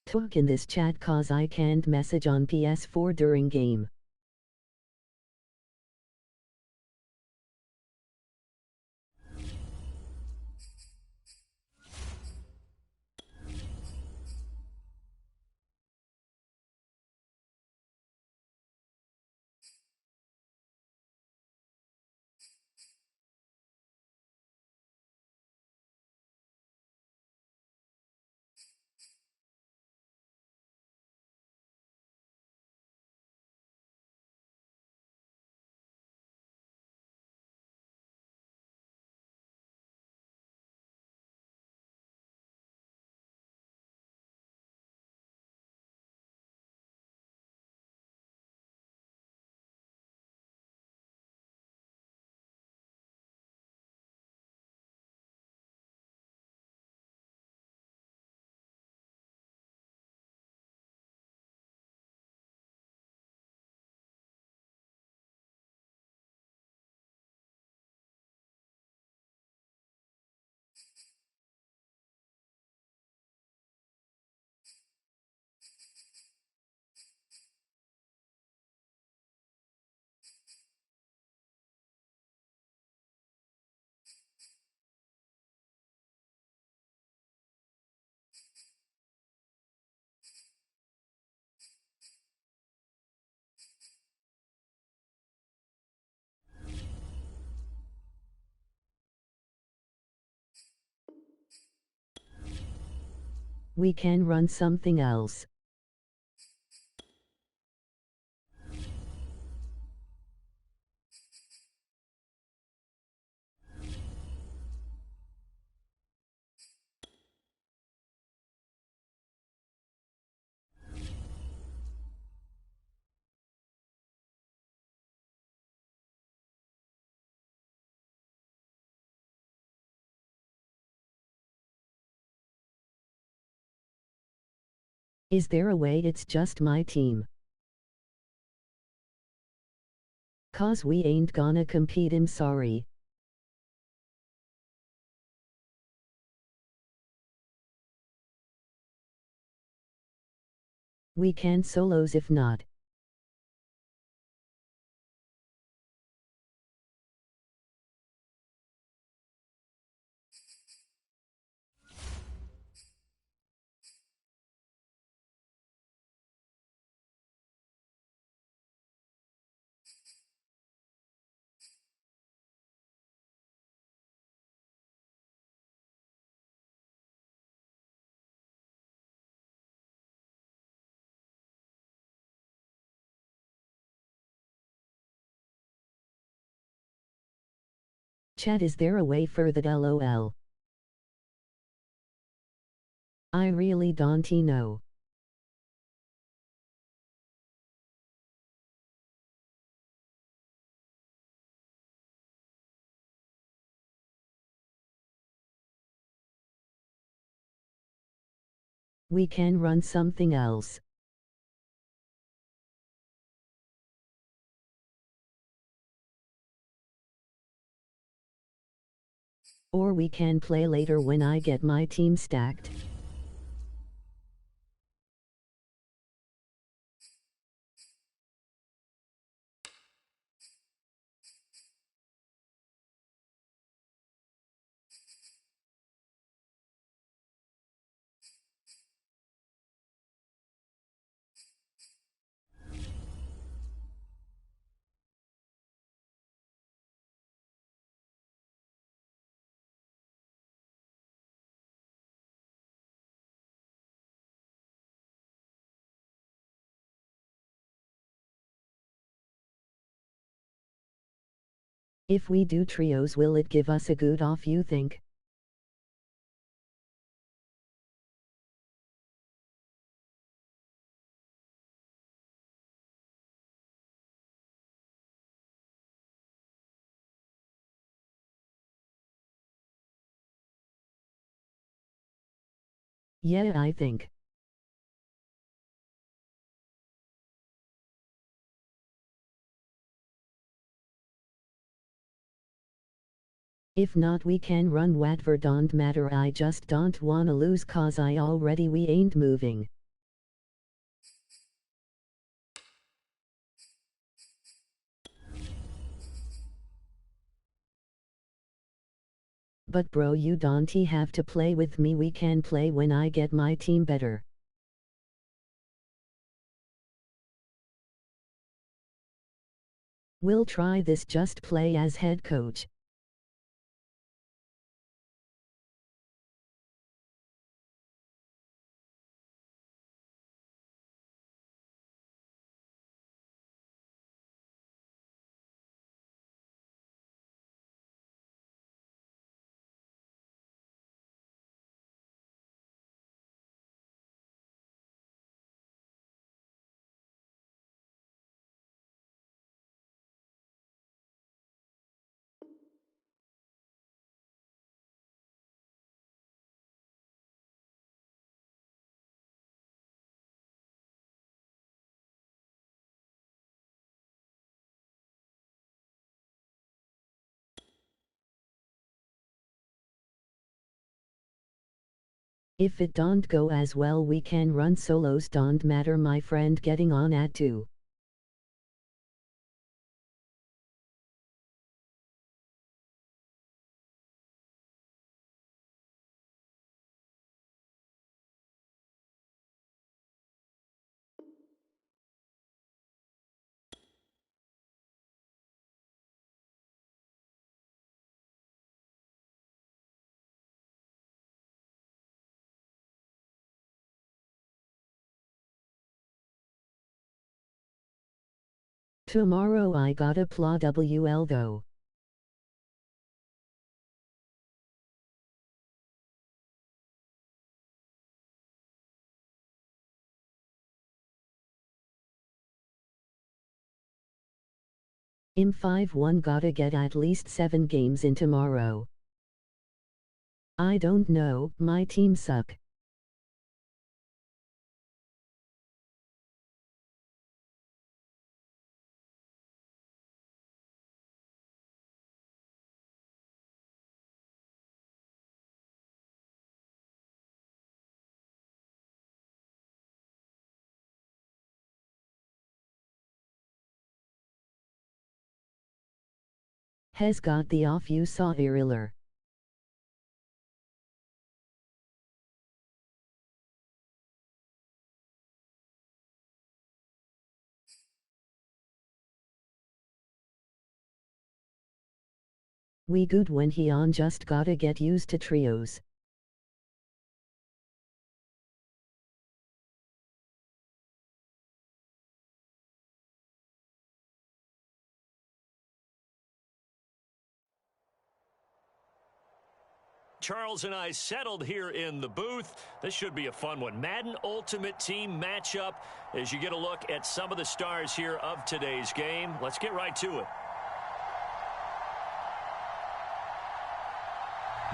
Talk in this chat cause I can't message on PS4 during game. We can run something else. Is there a way it's just my team? Cause we ain't gonna compete, I'm sorry. We can solos if not. Chat, is there a way for that, lol? I really don't know. We can run something else. Or we can play later when I get my team stacked. If we do trios, will it give us a good off, you think? Yeah, I think. If not, we can run whatever, don't matter, I just don't wanna lose cause we ain't moving. But bro, you don't have to play with me, we can play when I get my team better. We'll try this, just play as head coach. If it don't go as well, we can run solos, don't matter, my friend getting on at 2. Tomorrow I gotta play WL though. Im 5-1 gotta get at least 7 games in tomorrow. I don't know, my team suck. Has got the off, you saw earlier. We good when he on, just gotta get used to trios. Charles and I settled here in the booth. This should be a fun one. Madden Ultimate Team matchup as you get a look at some of the stars here of today's game. Let's get right to it.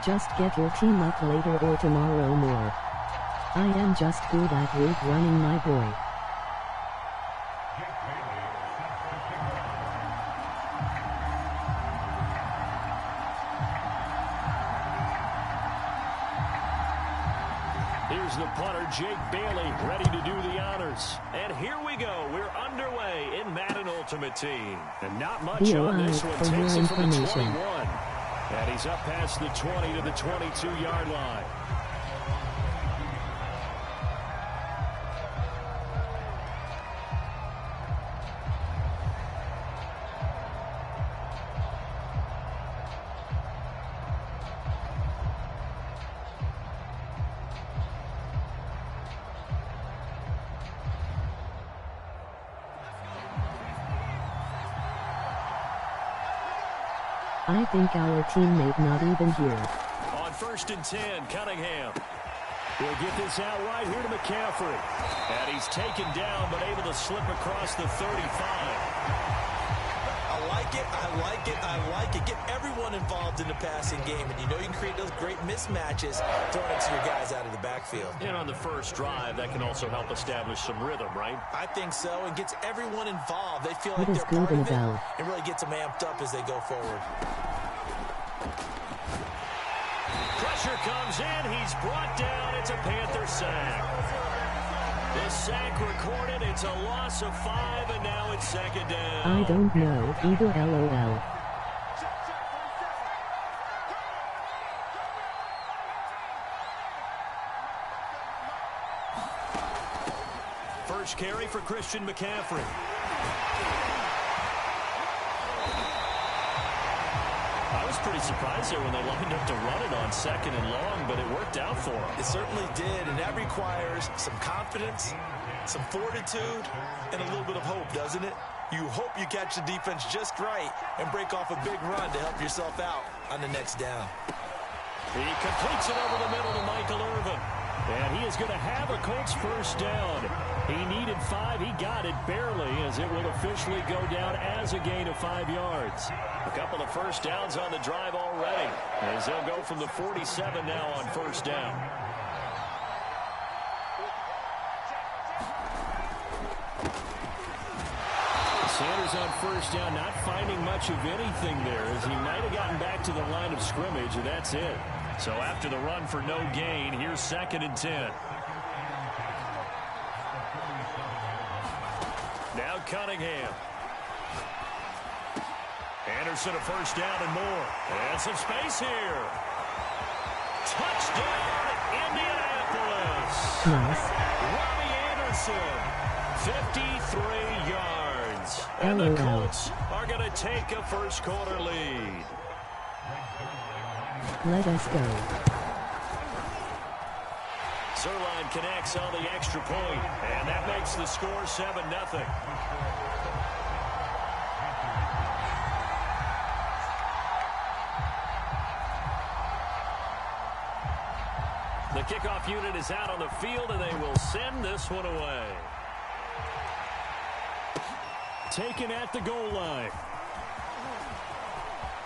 Just get your team up later or tomorrow more. I am just good at route running, my boy. Here's the punter, Jake Bailey, ready to do the honors. And here we go. We're underway in Madden Ultimate Team. And not much on this one. Takes it from the 21. And he's up past the 20 to the 22-yard line. I think our teammate not even here. On 1st and 10, Cunningham. He'll get this out right here to McCaffrey. And he's taken down, but able to slip across the 35. I like it, I like it, I like it. Get everyone involved in the passing game, and you know you can create those great mismatches throwing it to your guys out of the backfield. And on the first drive, that can also help establish some rhythm, right? I think so, and gets everyone involved. They feel like It is they're good part of and it, well. and really gets them amped up as they go forward. Pressure comes in, he's brought down, it's a Panther sack. The sack recorded, it's a loss of 5, and now it's 2nd down. I don't know, either LOL. One-touch carry for Christian McCaffrey. I was pretty surprised there when they lined up to run it on 2nd and long, but it worked out for them. It certainly did, and that requires some confidence, some fortitude, and a little bit of hope, doesn't it? You hope you catch the defense just right and break off a big run to help yourself out on the next down. He completes it over the middle to Michael Irvin. And he is going to have a Colts first down. He needed 5. He got it barely, as it will officially go down as a gain of 5 yards. A couple of first downs on the drive already, as they'll go from the 47 now on first down. Sanders on first down, not finding much of anything there, as he might have gotten back to the line of scrimmage, and that's it. So after the run for no gain, here's 2nd and 10. Now Cunningham. Anderson a first down and more. And some space here. Touchdown, Indianapolis. Nice. Robbie Anderson, 53 yards. And the Colts are going to take a first quarter lead. Let us go. Zerline connects on the extra point, and that makes the score 7-0. The kickoff unit is out on the field, and they will send this one away. Taken at the goal line.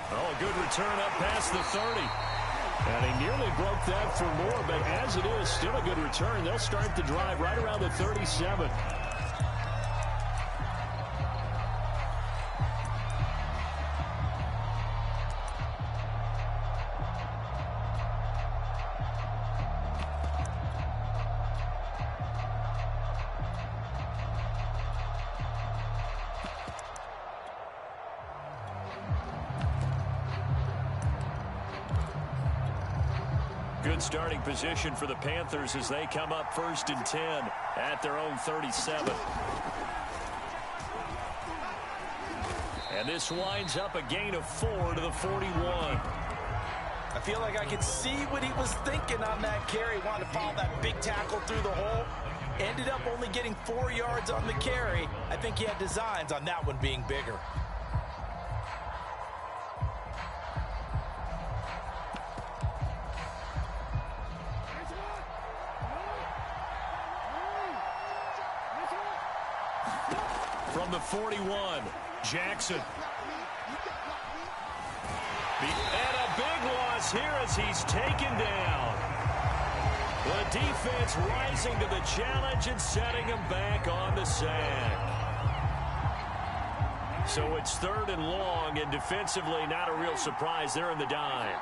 Oh, a good return up past the 30. And he nearly broke that for more, but as it is, still a good return. They'll start the drive right around the 37. Good starting position for the Panthers as they come up 1st and 10 at their own 37. And this winds up a gain of 4 to the 41. I feel like I could see what he was thinking on that carry. Wanted to follow that big tackle through the hole. Ended up only getting 4 yards on the carry. I think he had designs on that one being bigger. From the 41, Jackson. And a big loss here as he's taken down. The defense rising to the challenge and setting him back on the sack. So it's 3rd and long, and defensively not a real surprise. They're in the dime.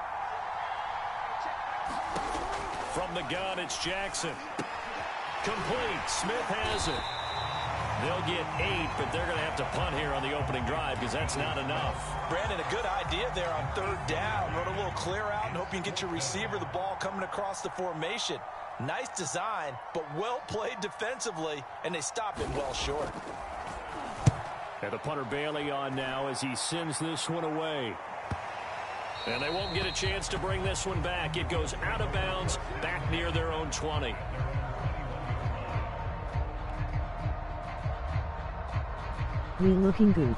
From the gun, it's Jackson. Complete. Smith has it. They'll get 8, but they're going to have to punt here on the opening drive because that's not enough. Brandon, a good idea there on 3rd down. Run a little clear out and hope you can get your receiver the ball coming across the formation. Nice design, but well played defensively, and they stop it well short. And the punter Bailey on now as he sends this one away. And they won't get a chance to bring this one back. It goes out of bounds back near their own 20. We looking good.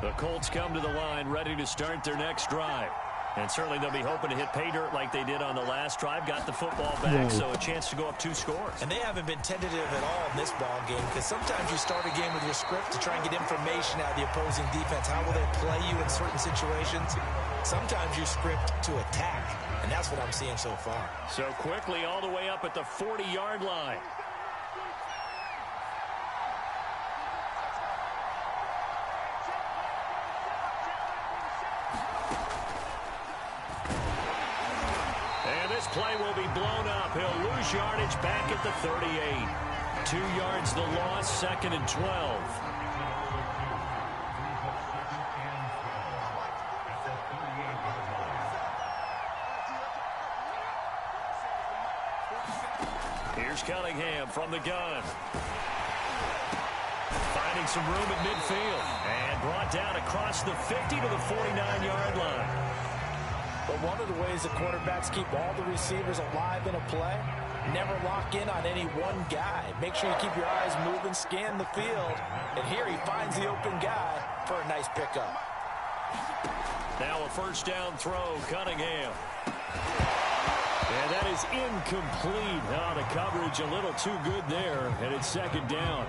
The Colts come to the line ready to start their next drive. And certainly they'll be hoping to hit pay dirt like they did on the last drive. Got the football back, so a chance to go up 2 scores. And they haven't been tentative at all in this ball game because sometimes you start a game with your script to try and get information out of the opposing defense. How will they play you in certain situations? Sometimes you script to attack, and that's what I'm seeing so far. So quickly all the way up at the 40-yard line. This play will be blown up. He'll lose yardage back at the 38. 2 yards the loss, 2nd and 12. Here's Cunningham from the gun. Finding some room at midfield. And brought down across the 50 to the 49-yard line. But one of the ways the quarterbacks keep all the receivers alive in a play, never lock in on any one guy. Make sure you keep your eyes moving, scan the field. And here he finds the open guy for a nice pickup. Now a first down throw, Cunningham. And that is incomplete. Oh, the coverage a little too good there, and it's second down.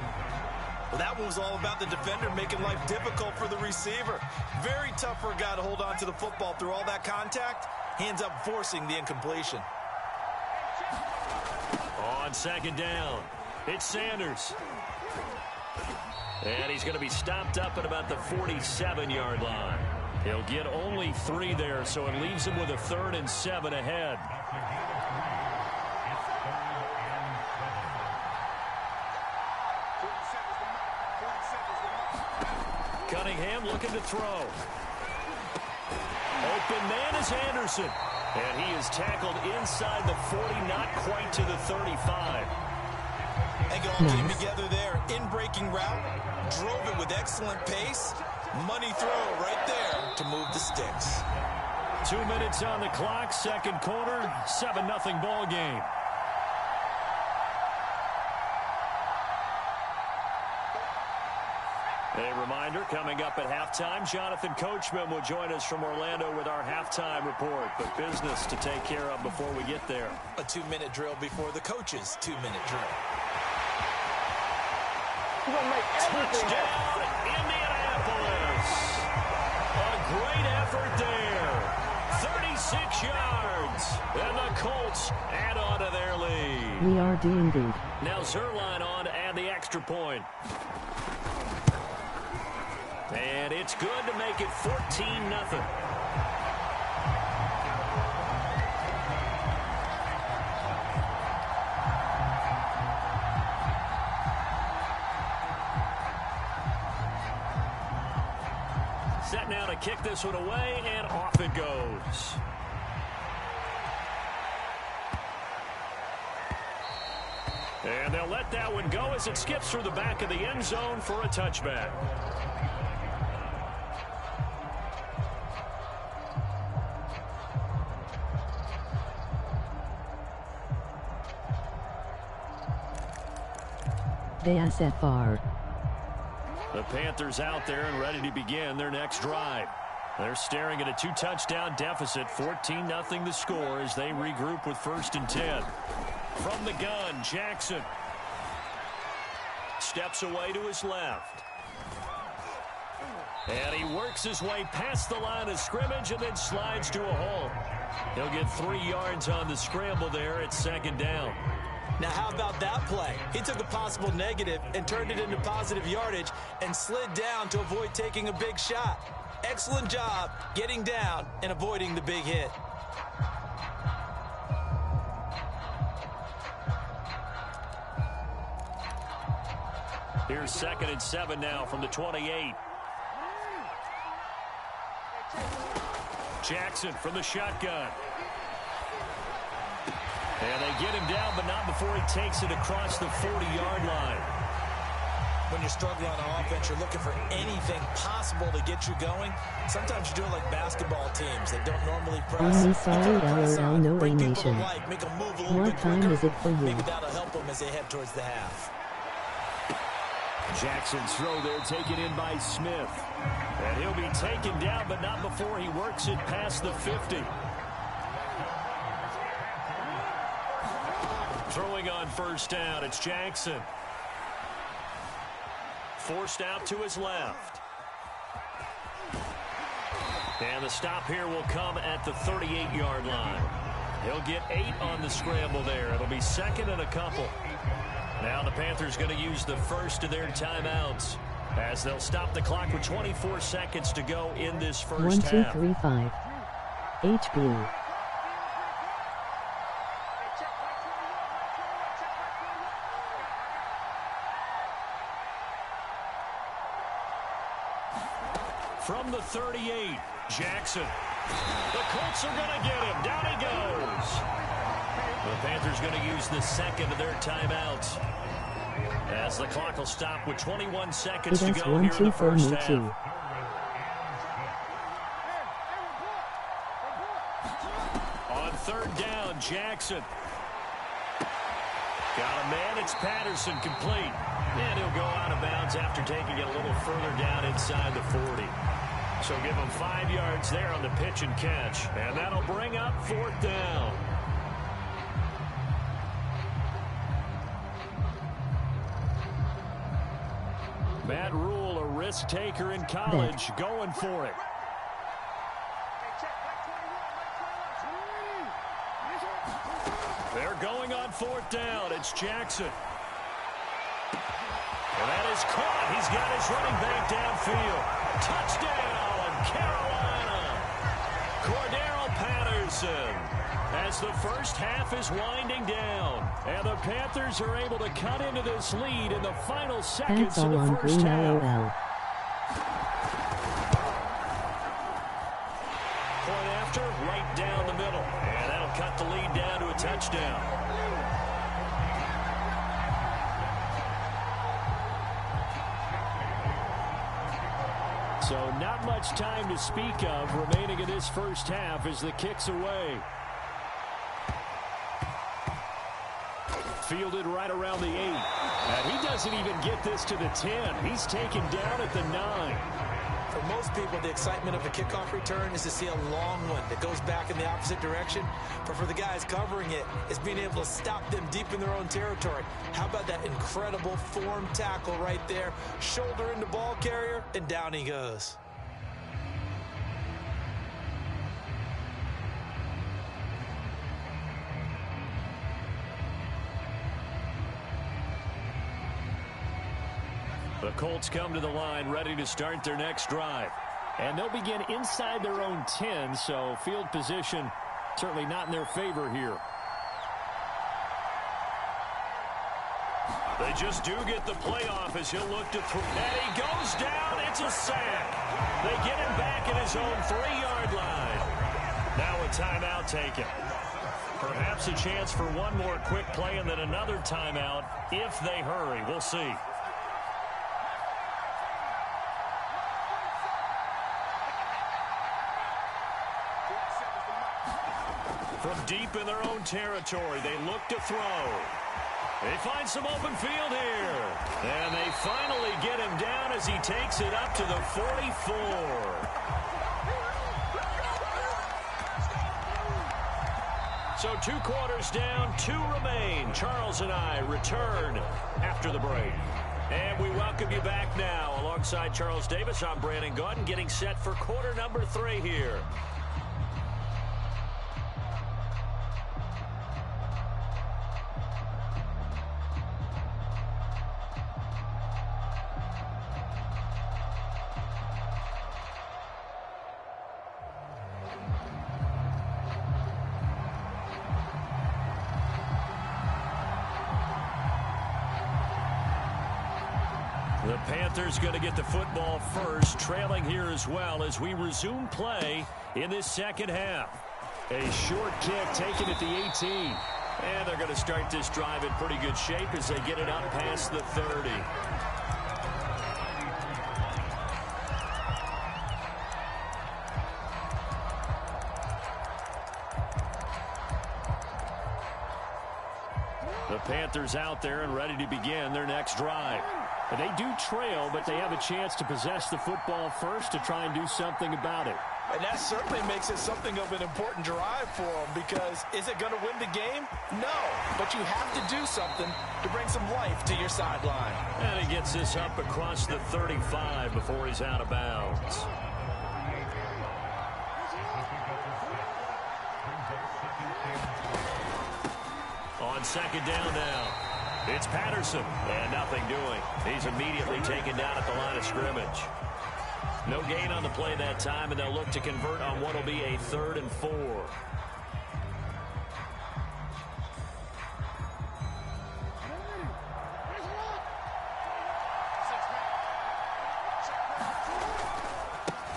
Well, that one was all about the defender making life difficult for the receiver. Very tough for a guy to hold on to the football through all that contact. Hands up, forcing the incompletion. On second down, it's Sanders. And he's going to be stopped up at about the 47-yard line. He'll get only 3 there, so it leaves him with a 3rd and 7 ahead. Cunningham looking to throw. Open man is Anderson. And he is tackled inside the 40, not quite to the 35. And it all came together there. In-breaking route. Drove it with excellent pace. Money throw right there to move the sticks. 2 minutes on the clock, second quarter, 7-0 ball game. A reminder, coming up at halftime, Jonathan Coachman will join us from Orlando with our halftime report. But business to take care of before we get there. A 2-minute drill before the coach's 2-minute drill. Touchdown, Indianapolis. A great effort there. 36 yards. And the Colts add on to their lead. We are D&D. Now Zerline on to add the extra point. And it's good to make it 14-0. Set now to kick this one away, and off it goes. And they'll let that one go as it skips through the back of the end zone for a touchback. VSFR. The Panthers out there and ready to begin their next drive. They're staring at a 2-touchdown deficit, 14-0 the score as they regroup with 1st and 10. From the gun, Jackson steps away to his left. And he works his way past the line of scrimmage and then slides to a halt. He'll get 3 yards on the scramble there at 2nd down. Now, how about that play? He took a possible negative and turned it into positive yardage and slid down to avoid taking a big shot. Excellent job getting down and avoiding the big hit. Here's 2nd and 7 now from the 28. Jackson from the shotgun. And they get him down, but not before he takes it across the 40-yard line. When you're struggling on offense, you're looking for anything possible to get you going. Sometimes you do it like basketball teams that don't normally press. Only sorry LOL no Bring people to animation. life, make them move a little What bit time quicker. is it for you? Maybe that'll help them as they head towards the half. Jackson's throw there taken in by Smith. And he'll be taken down, but not before he works it past the 50. Throwing on 1st down, it's Jackson. Forced out to his left. And the stop here will come at the 38-yard line. He'll get 8 on the scramble there. It'll be 2nd and a couple. Now the Panthers going to use the first of their timeouts as they'll stop the clock with 24 seconds to go in this first 1, 2, half. 3, 5. HB. From the 38, Jackson. The Colts are going to get him. Down he goes. The Panthers going to use the second of their timeouts, as the clock will stop with 21 seconds to go here in the first half. On third down, Jackson. Got a man, it's Patterson, complete. And he'll go out of bounds after taking it a little further down inside the 40. So give him 5 yards there on the pitch and catch. And that'll bring up fourth down. Matt Rule, a risk taker in college, going for it. They're going on fourth down. It's Jackson. And that is caught. He's got his running back downfield. Touchdown, Carolina. Cordero Patterson, as the first half is winding down. And the Panthers are able to cut into this lead in the final seconds of the first half. Point after, right down the middle. And that'll cut the lead down to a touchdown. So not much time to speak of remaining in this first half as the kick's away. Fielded right around the 8. And he doesn't even get this to the 10. He's taken down at the 9. For most people, the excitement of a kickoff return is to see a long one that goes back in the opposite direction. But for the guys covering it, it's being able to stop them deep in their own territory. How about that incredible form tackle right there? Shoulder into ball carrier, and down he goes. The Colts come to the line ready to start their next drive. And they'll begin inside their own 10, so field position certainly not in their favor here. They just do get the playoff as he'll look to throw. And he goes down. It's a sack. They get him back at his own 3-yard line. Now a timeout taken. Perhaps a chance for one more quick play and then another timeout if they hurry. We'll see. From deep in their own territory, they look to throw. They find some open field here. And they finally get him down as he takes it up to the 44. So 2 quarters down, 2 remain. Charles and I return after the break. And we welcome you back now. Alongside Charles Davis, I'm Brandon Gaudin, getting set for quarter number 3 here. The Panthers going to get the football first, trailing here as well as we resume play in this second half. A short kick taken at the 18. And they're going to start this drive in pretty good shape as they get it up past the 30. The Panthers out there and ready to begin their next drive. They do trail, but they have a chance to possess the football first to try and do something about it. And that certainly makes it something of an important drive for them, because is it going to win the game? No, but you have to do something to bring some life to your sideline. And he gets this up across the 35 before he's out of bounds. On second down now, it's Patterson, and nothing doing. He's immediately taken down at the line of scrimmage. No gain on the play that time, and they'll look to convert on what will be a 3rd and 4.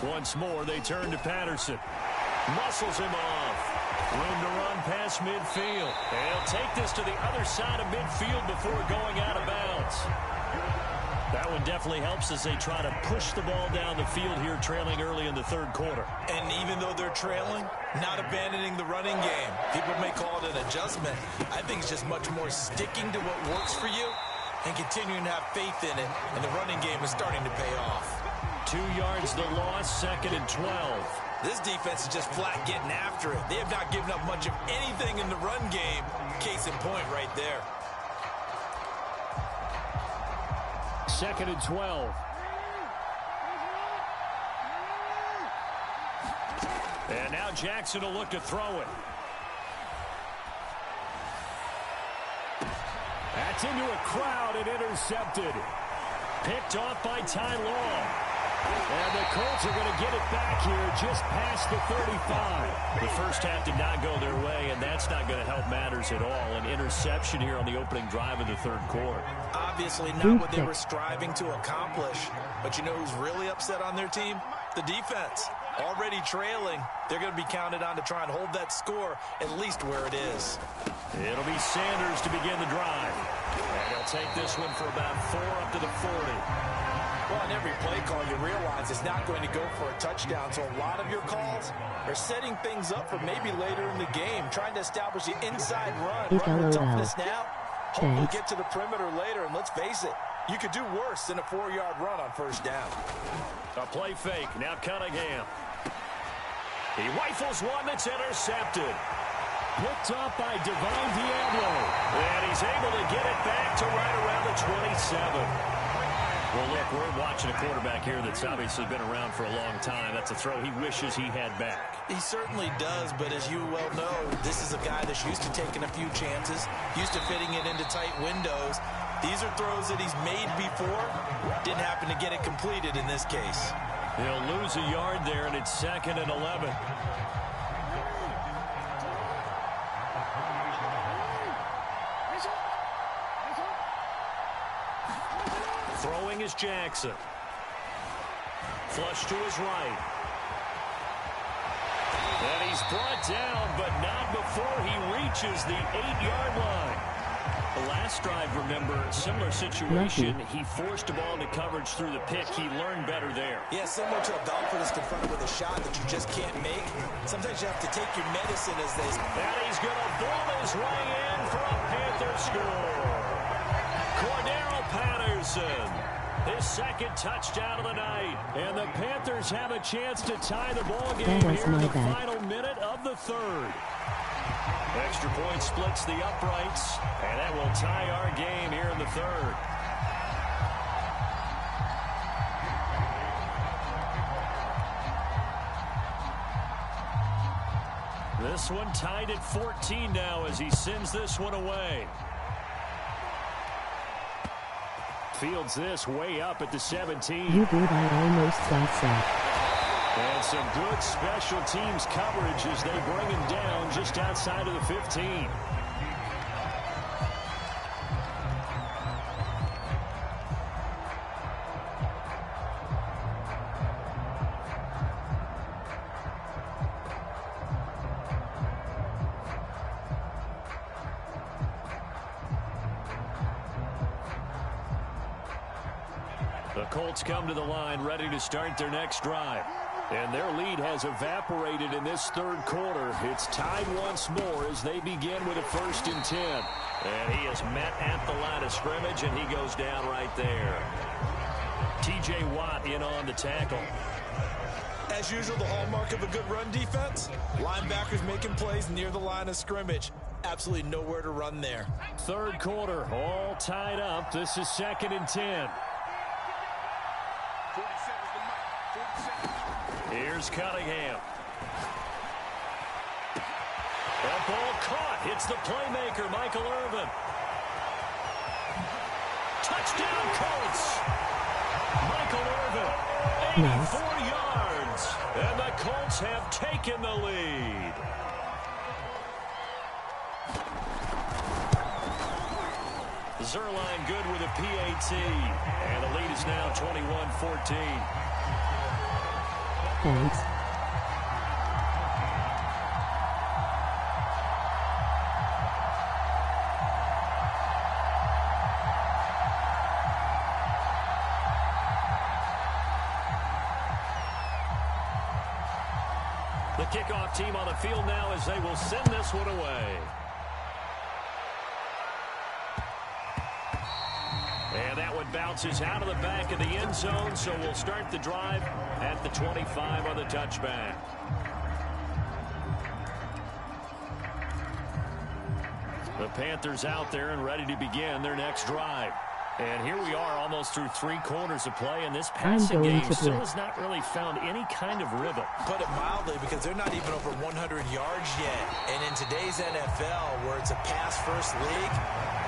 Once more, they turn to Patterson. Muscles him off. Room to run past midfield. And he'll take this to the other side of midfield before going out of bounds. That one definitely helps as they try to push the ball down the field here, trailing early in the third quarter. And even though they're trailing, not abandoning the running game. People may call it an adjustment. I think it's just much more sticking to what works for you and continuing to have faith in it. And the running game is starting to pay off. 2 yards the loss, 2nd and 12. This defense is just flat getting after it. They have not given up much of anything in the run game. Case in point right there. 2nd and 12. And now Jackson will look to throw it. That's into a crowd and intercepted. Picked off by Ty Long. And the Colts are going to get it back here just past the 35. The first half did not go their way, and that's not going to help matters at all. An interception here on the opening drive of the third quarter. Obviously not what they were striving to accomplish. But you know who's really upset on their team? The defense. Already trailing. They're going to be counted on to try and hold that score at least where it is. It'll be Sanders to begin the drive. And he'll take this one for about 4 up to the 40. Well, on every play call, you realize it's not going to go for a touchdown. So a lot of your calls are setting things up for maybe later in the game, trying to establish the inside run. Run with toughness now. Hopefully get to the perimeter later. And let's face it, you could do worse than a 4-yard run on first down. A play fake. Now Cunningham. He rifles one that's intercepted. Picked up by Divine Diablo. And he's able to get it back to right around the 27. Well, look, we're watching a quarterback here that's obviously been around for a long time. That's a throw he wishes he had back. He certainly does, but as you well know, this is a guy that's used to taking a few chances, used to fitting it into tight windows. These are throws that he's made before. Didn't happen to get it completed in this case. He'll lose a yard there, and it's 2nd and 11. Throwing is Jackson. Flush to his right. And he's brought down, but not before he reaches the 8-yard line. The last drive, remember, similar situation. He forced a ball into coverage through the pick. He learned better there. Yeah, similar to a Belfort that's confronted with a shot that you just can't make. Sometimes you have to take your medicine as they... And he's going to blow his way in for a Panther score. Cordero Patterson, his 2nd touchdown of the night. And the Panthers have a chance to tie the ball game here in the final minute of the third. Extra point splits the uprights, and that will tie our game here in the third. This one tied at 14 now as he sends this one away. Fields this way up at the 17. You dude, I almost got sacked. And some good special teams coverage as they bring him down just outside of the 15. The Colts come to the line ready to start their next drive. And their lead has evaporated in this third quarter. It's tied once more as they begin with a 1st and 10. And he is met at the line of scrimmage, and he goes down right there. T.J. Watt in on the tackle. As usual, the hallmark of a good run defense, linebackers making plays near the line of scrimmage. Absolutely nowhere to run there. Third quarter, all tied up. This is 2nd and 10. Here's Cunningham. That ball caught. Hits the playmaker, Michael Irvin. Touchdown, Colts. Michael Irvin, 84 yards. And the Colts have taken the lead. Zerline good with a PAT. And the lead is now 21-14. Thanks. The kickoff team on the field now as they will send this one away. And that one bounces out of the back of the end zone, so we'll start the drive at the 25 on the touchback. The Panthers out there and ready to begin their next drive. And here we are almost through 3 quarters of play, and this passing game still has not really found any kind of rhythm. Put it mildly, because they're not even over 100 yards yet. And in today's NFL, where it's a pass-first league,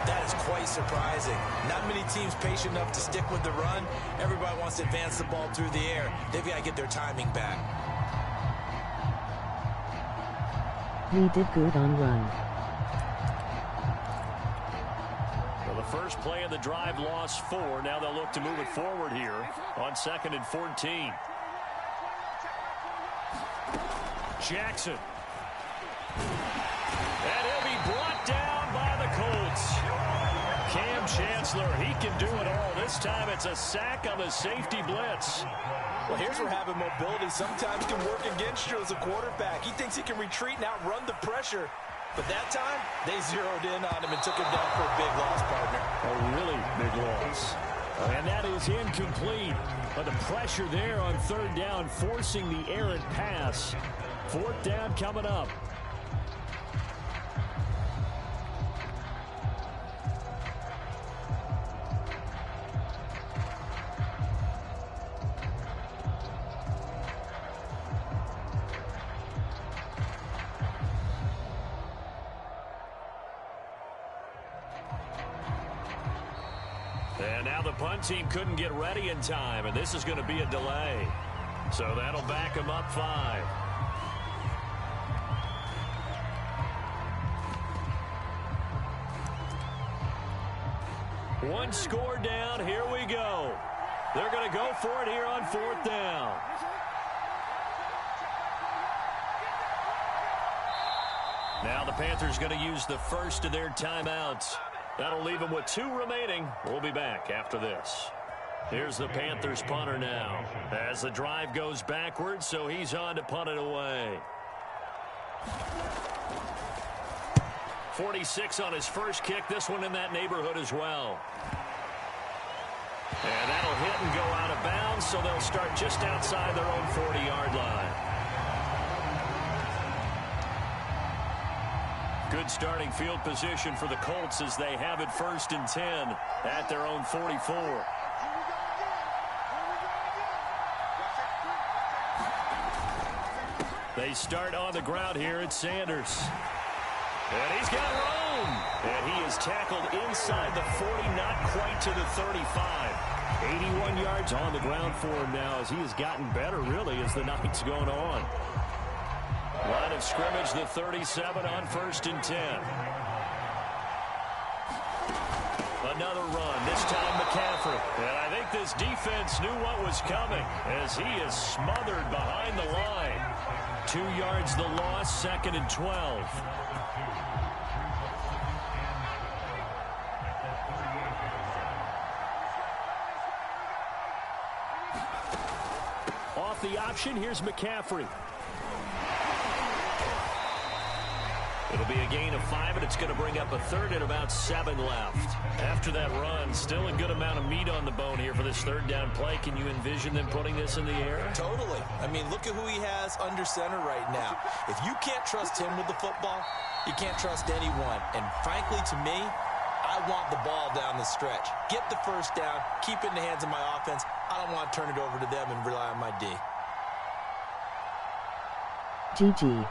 that is quite surprising. Not many teams patient enough to stick with the run. Everybody wants to advance the ball through the air. They've got to get their timing back. We did good on run. First play of the drive, lost 4. Now they'll look to move it forward here on 2nd and 14. Jackson. And he'll be brought down by the Colts. Cam Chancellor, he can do it all. This time it's a sack on the safety blitz. Well, here's where having mobility sometimes can work against you as a quarterback. He thinks he can retreat and outrun the pressure. But that time, they zeroed in on him and took him down for a big loss, partner. A really big loss. And that is incomplete. But the pressure there on 3rd down, forcing the errant pass. 4th down coming up. And now the punt team couldn't get ready in time, and this is going to be a delay. So that'll back them up 5. One score down. Here we go. They're going to go for it here on 4th down. Now the Panthers going to use the first of their timeouts. That'll leave them with 2 remaining. We'll be back after this. Here's the Panthers punter now as the drive goes backwards, so he's on to punt it away. 46 on his first kick. This one in that neighborhood as well. And that'll hit and go out of bounds, so they'll start just outside their own 40-yard line. Good starting field position for the Colts as they have it 1st and 10 at their own 44. They start on the ground here at Sanders. And he's got room. And he is tackled inside the 40, not quite to the 35. 81 yards on the ground for him now as he has gotten better, really, as the night's going on. Line of scrimmage, the 37 on 1st and 10. Another run, this time McCaffrey. And I think this defense knew what was coming as he is smothered behind the line. 2 yards the loss, 2nd and 12. Off the option, here's McCaffrey. It'll be a gain of 5, and it's going to bring up a 3rd and about 7 left. After that run, still a good amount of meat on the bone here for this 3rd down play. Can you envision them putting this in the air? Totally. I mean, look at who he has under center right now. If you can't trust him with the football, you can't trust anyone. And frankly, to me, I want the ball down the stretch. Get the 1st down, keep it in the hands of my offense. I don't want to turn it over to them and rely on my D. GG.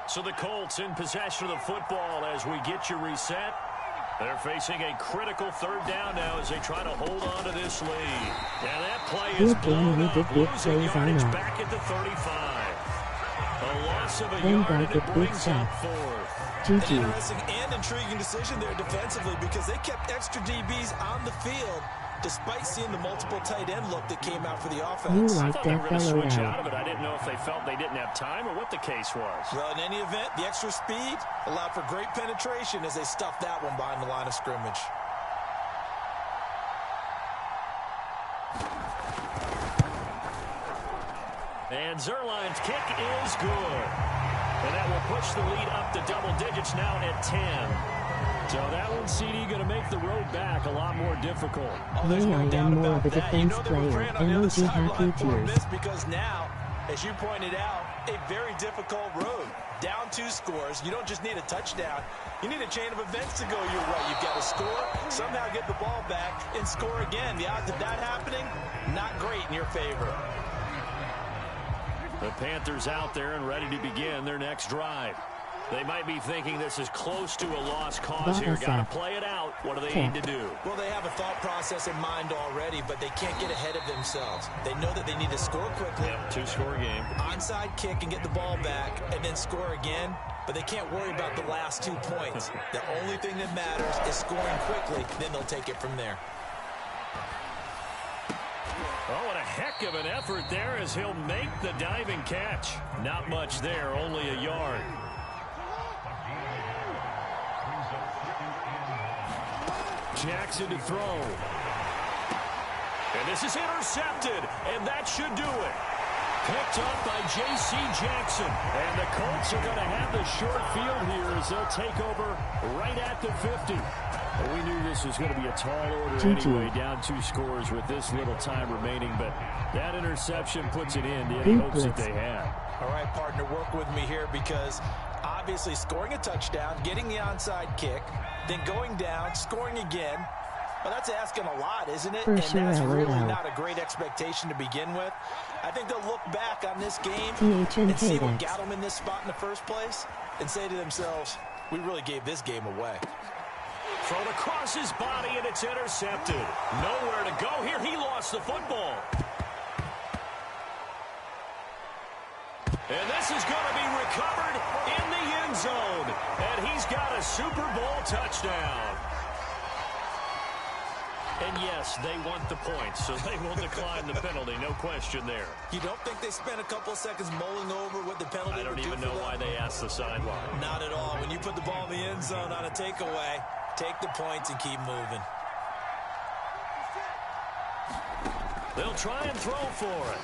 So the Colts in possession of the football as we get you reset. They're facing a critical 3rd down now as they try to hold on to this lead. And that play is blown up, losing yardage back at the 35. A loss of a yard, and it brings up 4th. An interesting and intriguing decision there defensively because they kept extra DBs on the field despite seeing the multiple tight end look that came out for the offense. I thought they were going to switch out of it. I didn't know if they felt they didn't have time or what the case was. Well, in any event, the extra speed allowed for great penetration as they stuffed that one behind the line of scrimmage. And Zerline's kick is good. And that will push the lead up to double digits now at 10. So that one, CD, going to make the road back a lot more difficult. I am more of a defense player. Emoji happy tears. Because now, as you pointed out, a very difficult road. Down 2 scores. You don't just need a touchdown. You need a chain of events to go your way. You've got to score, somehow get the ball back, and score again. The odds of that happening, not great in your favor. The Panthers out there and ready to begin their next drive. They might be thinking this is close to a lost cause here. Got to play it out. What do they need to do? Well, they have a thought process in mind already, but they can't get ahead of themselves. They know that they need to score quickly. Yep, 2-score game. Onside kick and get the ball back and then score again, but they can't worry about the last 2 points. The only thing that matters is scoring quickly, then they'll take it from there. Oh, what a heck of an effort there as he'll make the diving catch. Not much there, only a yard. Jackson to throw. And this is intercepted, and that should do it. Picked up by J.C. Jackson. And the Colts are going to have the short field here as they'll take over right at the 50. Well, we knew this was going to be a tall order anyway, down 2 scores with this little time remaining, but that interception puts it in the any hopes that they had. All right, partner, work with me here because obviously scoring a touchdown, getting the onside kick, then going down, scoring again. Well, that's asking a lot, isn't it? And that's really not a great expectation to begin with. I think they'll look back on this game and see what got them in this spot in the first place and say to themselves, we really gave this game away. Thrown across his body, and it's intercepted. Nowhere to go here. He lost the football. And this is going to be recovered in the end zone. And he's got a Super Bowl touchdown. And yes, they want the points, so they will decline the penalty. No question there. You don't think they spent a couple of seconds mulling over what the penalty would do? I don't even know why they asked the sideline. Not at all. When you put the ball in the end zone on a takeaway, take the points and keep moving. They'll try and throw for it.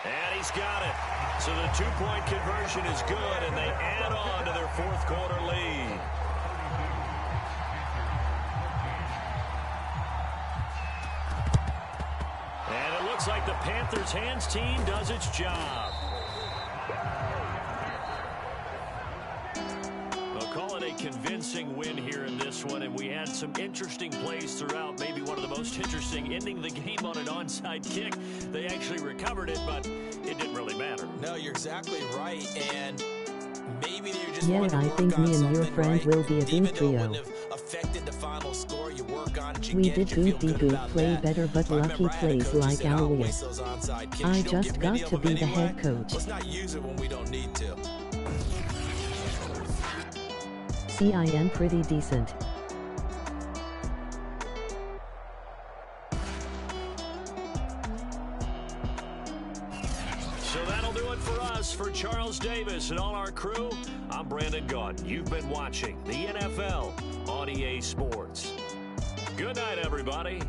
And he's got it. So the 2-point conversion is good, and they add on to their 4th quarter lead. And it looks like the Panthers' hands team does its job. They'll call it a convincing win here in this one, and we had some interesting plays throughout. Maybe one of the most interesting, ending the game on an onside kick. They actually recovered it, but it didn't really matter. No, you're exactly right, and maybe they're just I think me and your friend will be a good trio. Affected the final score. You work on it, we did good play better, but lucky plays like always. I just got to be the head coach. Let's not use it when we don't need to. See, I am pretty decent. So that'll do it for us. For Charles Davis and all our crew, I'm Brandon Gaudin. You've been watching the NFL on EA Sports. Good night, everybody.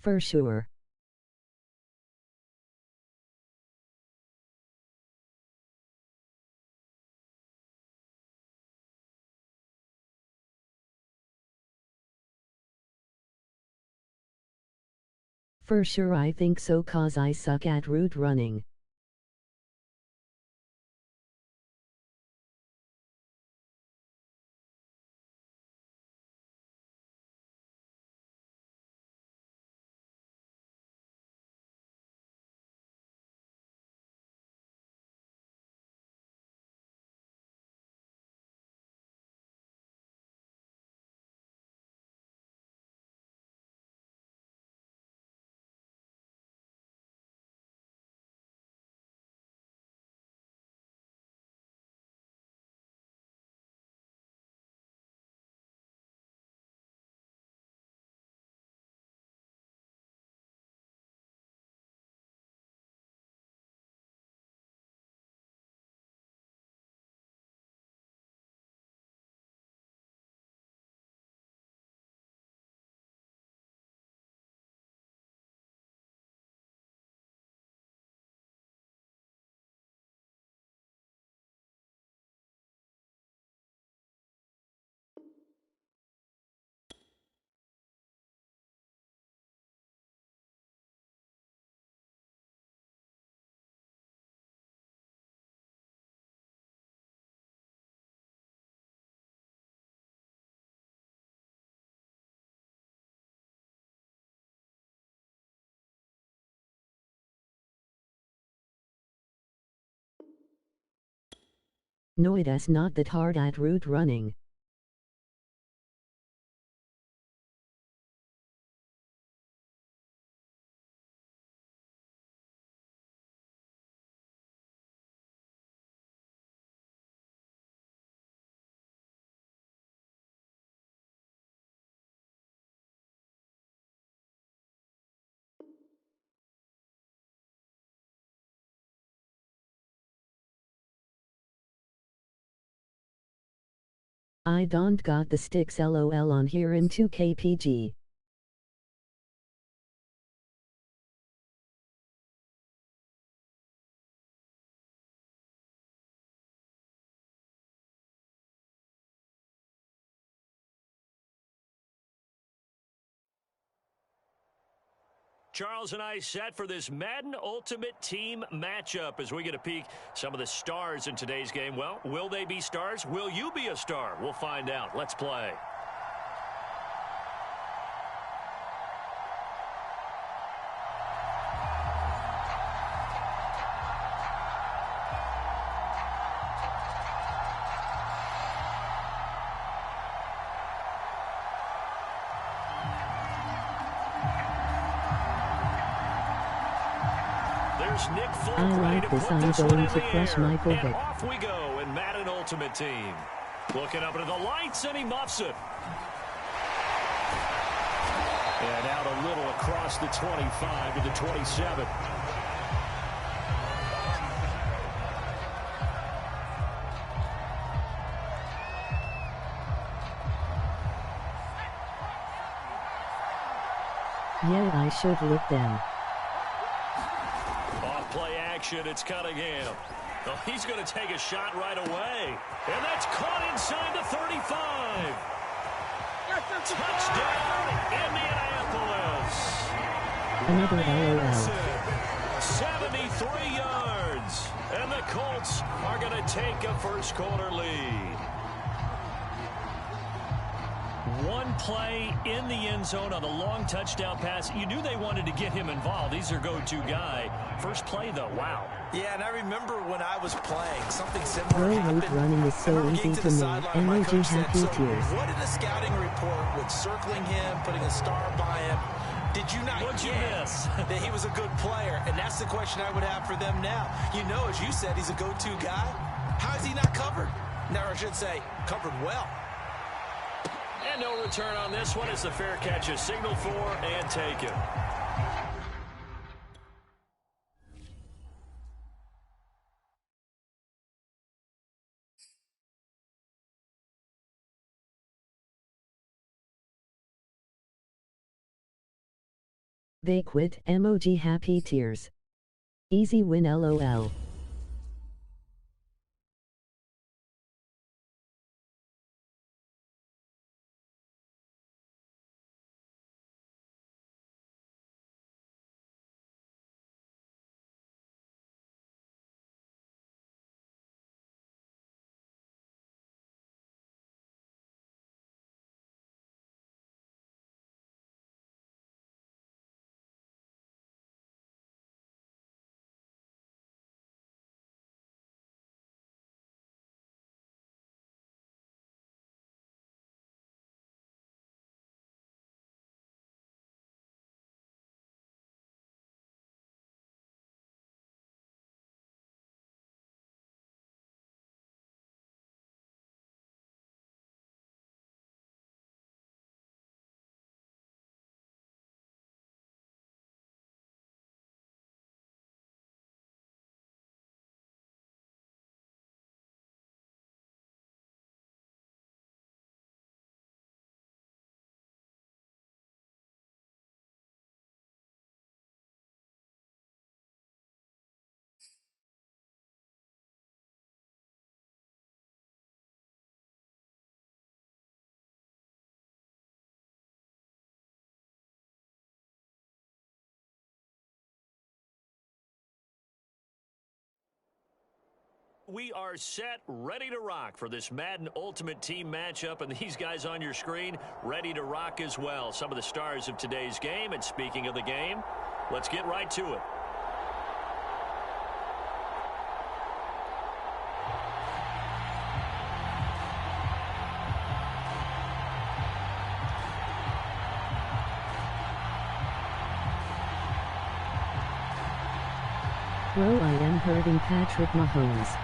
For sure. For sure I think so cause I suck at route running. No, it is not that hard at route running. I don't got the sticks lol on here in 2KPG. Charles and I set for this Madden Ultimate Team matchup as we get a peek some of the stars in today's game. Well, will they be stars? Will you be a star? We'll find out. Let's play. I like this. I'm going to crush Michael Vick. Off we go in Madden Ultimate Team. Looking up into the lights, and he muffs it. And out a little across the 25 to the 27. Yeah, I should look them. Play action, it's Cunningham. Oh, he's going to take a shot right away. And that's caught inside the 35. Touchdown, Indianapolis. Another LOL. 73 yards. And the Colts are going to take a first quarter lead. One play in the end zone on a long touchdown pass. You knew they wanted to get him involved. He's their go-to guy. First play, though, wow. Yeah, and I remember when I was playing, something similar happened. Running is so easy to me. Energy happy tears. What did the scouting report with circling him, putting a star by him? Did you not guess that he was a good player? And that's the question I would have for them now. You know, as you said, he's a go-to guy. How is he not covered? Now, I should say, covered well. And no return on this one. It's the fair catch is signaled for and taken. They quit, emoji happy tears. Easy win lol. We are set, ready to rock for this Madden Ultimate Team matchup, and these guys on your screen ready to rock as well. Some of the stars of today's game, and speaking of the game, let's get right to it. Bro, I am hurting Patrick Mahomes.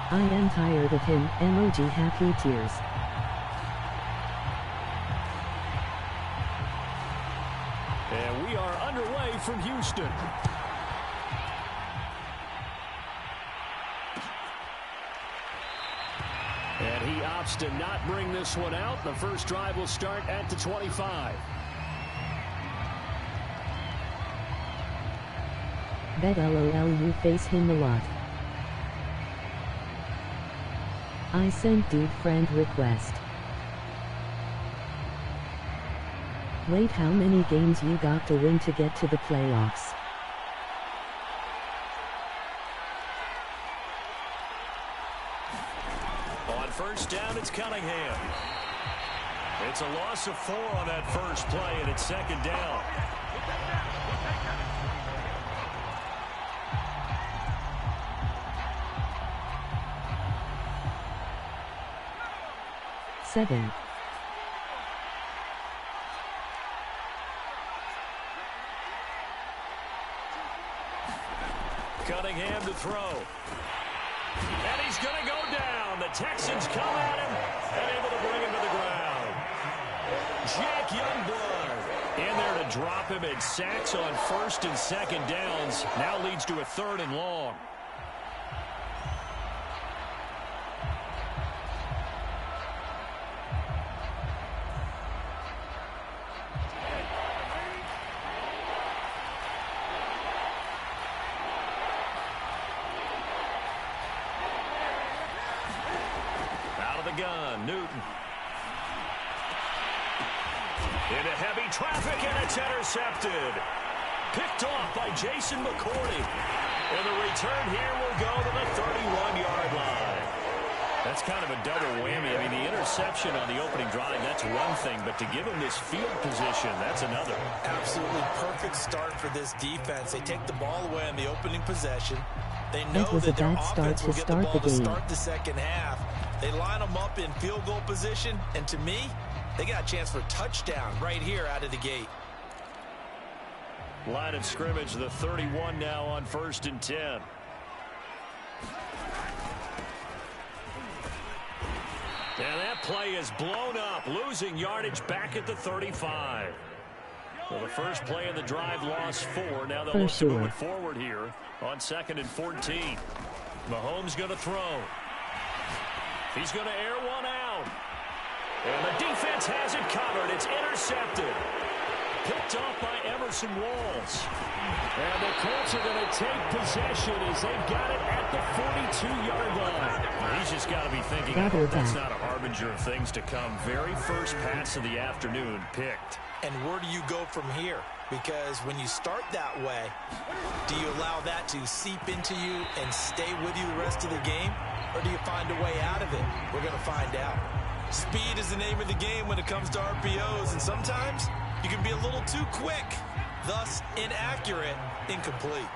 I am tired of him, emoji happy tears. And we are underway from Houston. And he opts to not bring this one out. The first drive will start at the 25. Bet lol you face him a lot. I sent dude friend request. Wait, how many games you got to win to get to the playoffs? On first down, it's Cunningham. It's a loss of 4 on that first play, and it's second down. Seven. Cunningham to throw. And he's going to go down. The Texans come at him and able to bring him to the ground. Jack Youngblood in there to drop him, and sacks on first and second downs. Now leads to a 3rd and long. Gun, Newton. Into heavy traffic, and it's intercepted. Picked off by Jason McCourty. And the return here will go to the 31-yard line. That's kind of a double whammy. I mean, the interception on the opening drive, that's one thing, but to give him this field position, that's another. Absolutely perfect start for this defense. They take the ball away on the opening possession. They know that their offense will get the ball to start the second half. They line them up in field goal position, and to me, they got a chance for a touchdown right here out of the gate. Line of scrimmage, the 31 now on 1st and 10. And that play is blown up, losing yardage back at the 35. Well, the first play of the drive lost 4. Now they'll look to move it forward here on 2nd and 14. Mahomes going to throw. He's going to air one out. And the defense has it covered. It's intercepted. Picked off by Emerson Walls. And the Colts are going to take possession as they've got it at the 42-yard line. He's just got to be thinking, I hope that's not a harbinger of things to come. Very first pass of the afternoon picked. And where do you go from here? Because when you start that way, do you allow that to seep into you and stay with you the rest of the game? Or do you find a way out of it? We're going to find out. Speed is the name of the game when it comes to RPOs, and sometimes you can be a little too quick, thus inaccurate, incomplete.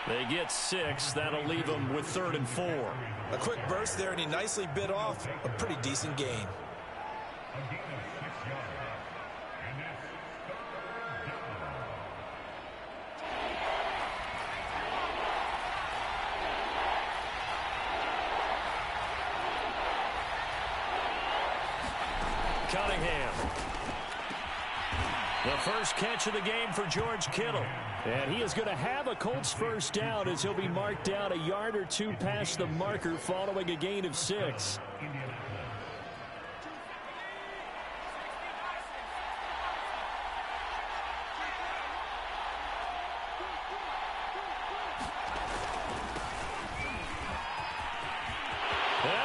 They get 6. That'll leave them with 3rd and 4. A quick burst there, and he nicely bit off a pretty decent gain. Cunningham. The first catch of the game for George Kittle. And he is going to have a Colts first down as he'll be marked down a yard or two past the marker following a gain of 6. And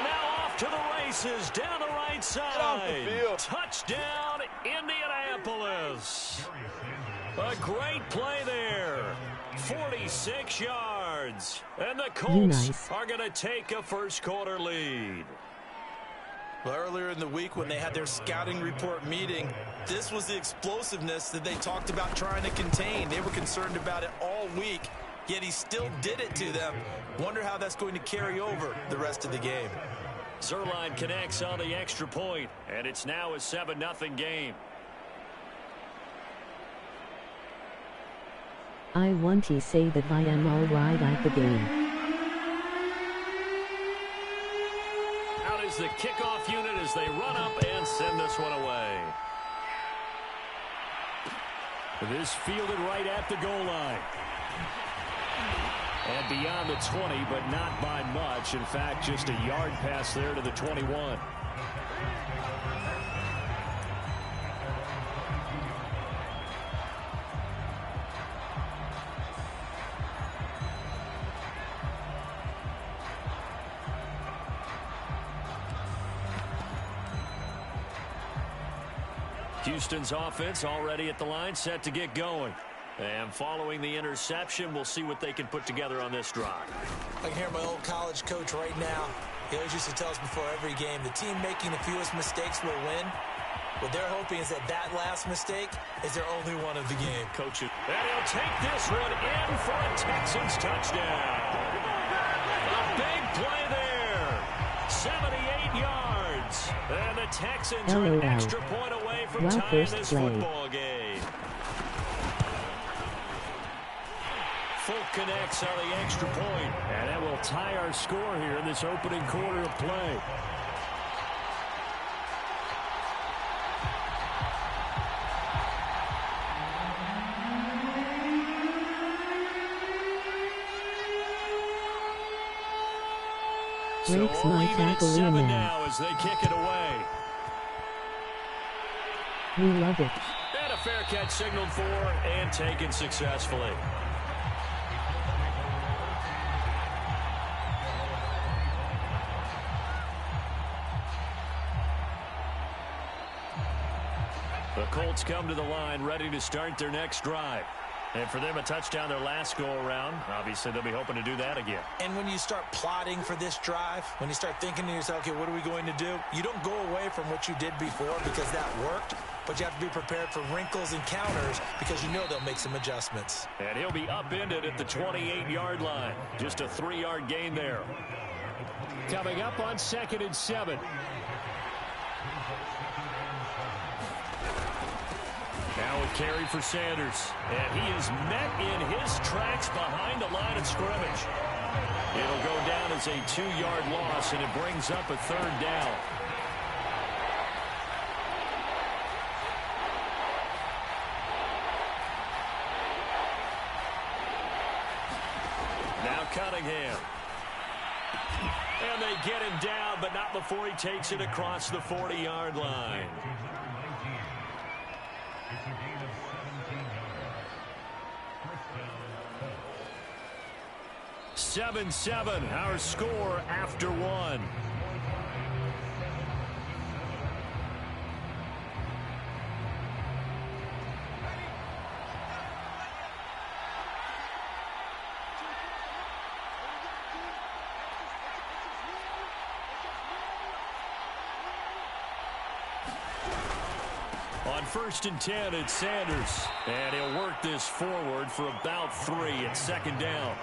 now off to the races down the right side. Off the field. Touchdown, Indianapolis. A great play there. 46 yards. And the Colts are going to take a first quarter lead. Well, earlier in the week when they had their scouting report meeting, this was the explosiveness that they talked about trying to contain. They were concerned about it all week, yet he still did it to them. Wonder how that's going to carry over the rest of the game. Zerline connects on the extra point, and it's now a 7-0 game. I want to say that I am alright at the game. Out is the kickoff unit as they run up and send this one away. This fielded right at the goal line. And beyond the 20, but not by much. In fact, just a yard pass there to the 21. Houston's offense already at the line, set to get going. And following the interception, we'll see what they can put together on this drive. I can hear my old college coach right now. He always used to tell us before every game, the team making the fewest mistakes will win. What they're hoping is that that last mistake is their only one of the game. Coach, and he'll take this one in for a Texans touchdown. A big play there. 78 yards. And the Texans are an extra point away from tying this football game. Folk connects on the extra point, and that will tie our score here in this opening quarter of play. Breaks my tackle in now as they kick it away. We love it. And a fair catch signaled for and taken successfully. The Colts come to the line ready to start their next drive. And for them, a touchdown their last go-around. Obviously, they'll be hoping to do that again. And when you start plotting for this drive, when you start thinking to yourself, okay, what are we going to do? You don't go away from what you did before because that worked, but you have to be prepared for wrinkles and counters because you know they'll make some adjustments. And he'll be upended at the 28-yard line. Just a 3-yard gain there. Coming up on 2nd and 7. Now a carry for Sanders. And he is met in his tracks behind the line of scrimmage. It'll go down as a 2-yard loss, and it brings up a 3rd down. Now Cunningham. And they get him down, but not before he takes it across the 40-yard line. 7-7, our score after one. On 1st and 10, it's Sanders. And he'll work this forward for about 3 at 2nd down.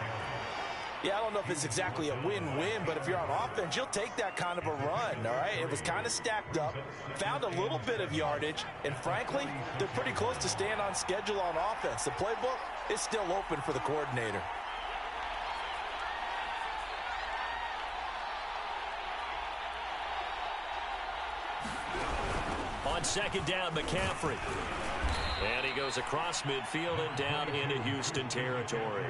Yeah, I don't know if it's exactly a win-win, but if you're on offense, you'll take that kind of a run, all right? It was kind of stacked up, found a little bit of yardage, and frankly, they're pretty close to staying on schedule on offense. The playbook is still open for the coordinator. On 2nd down, McCaffrey. And he goes across midfield and down into Houston territory.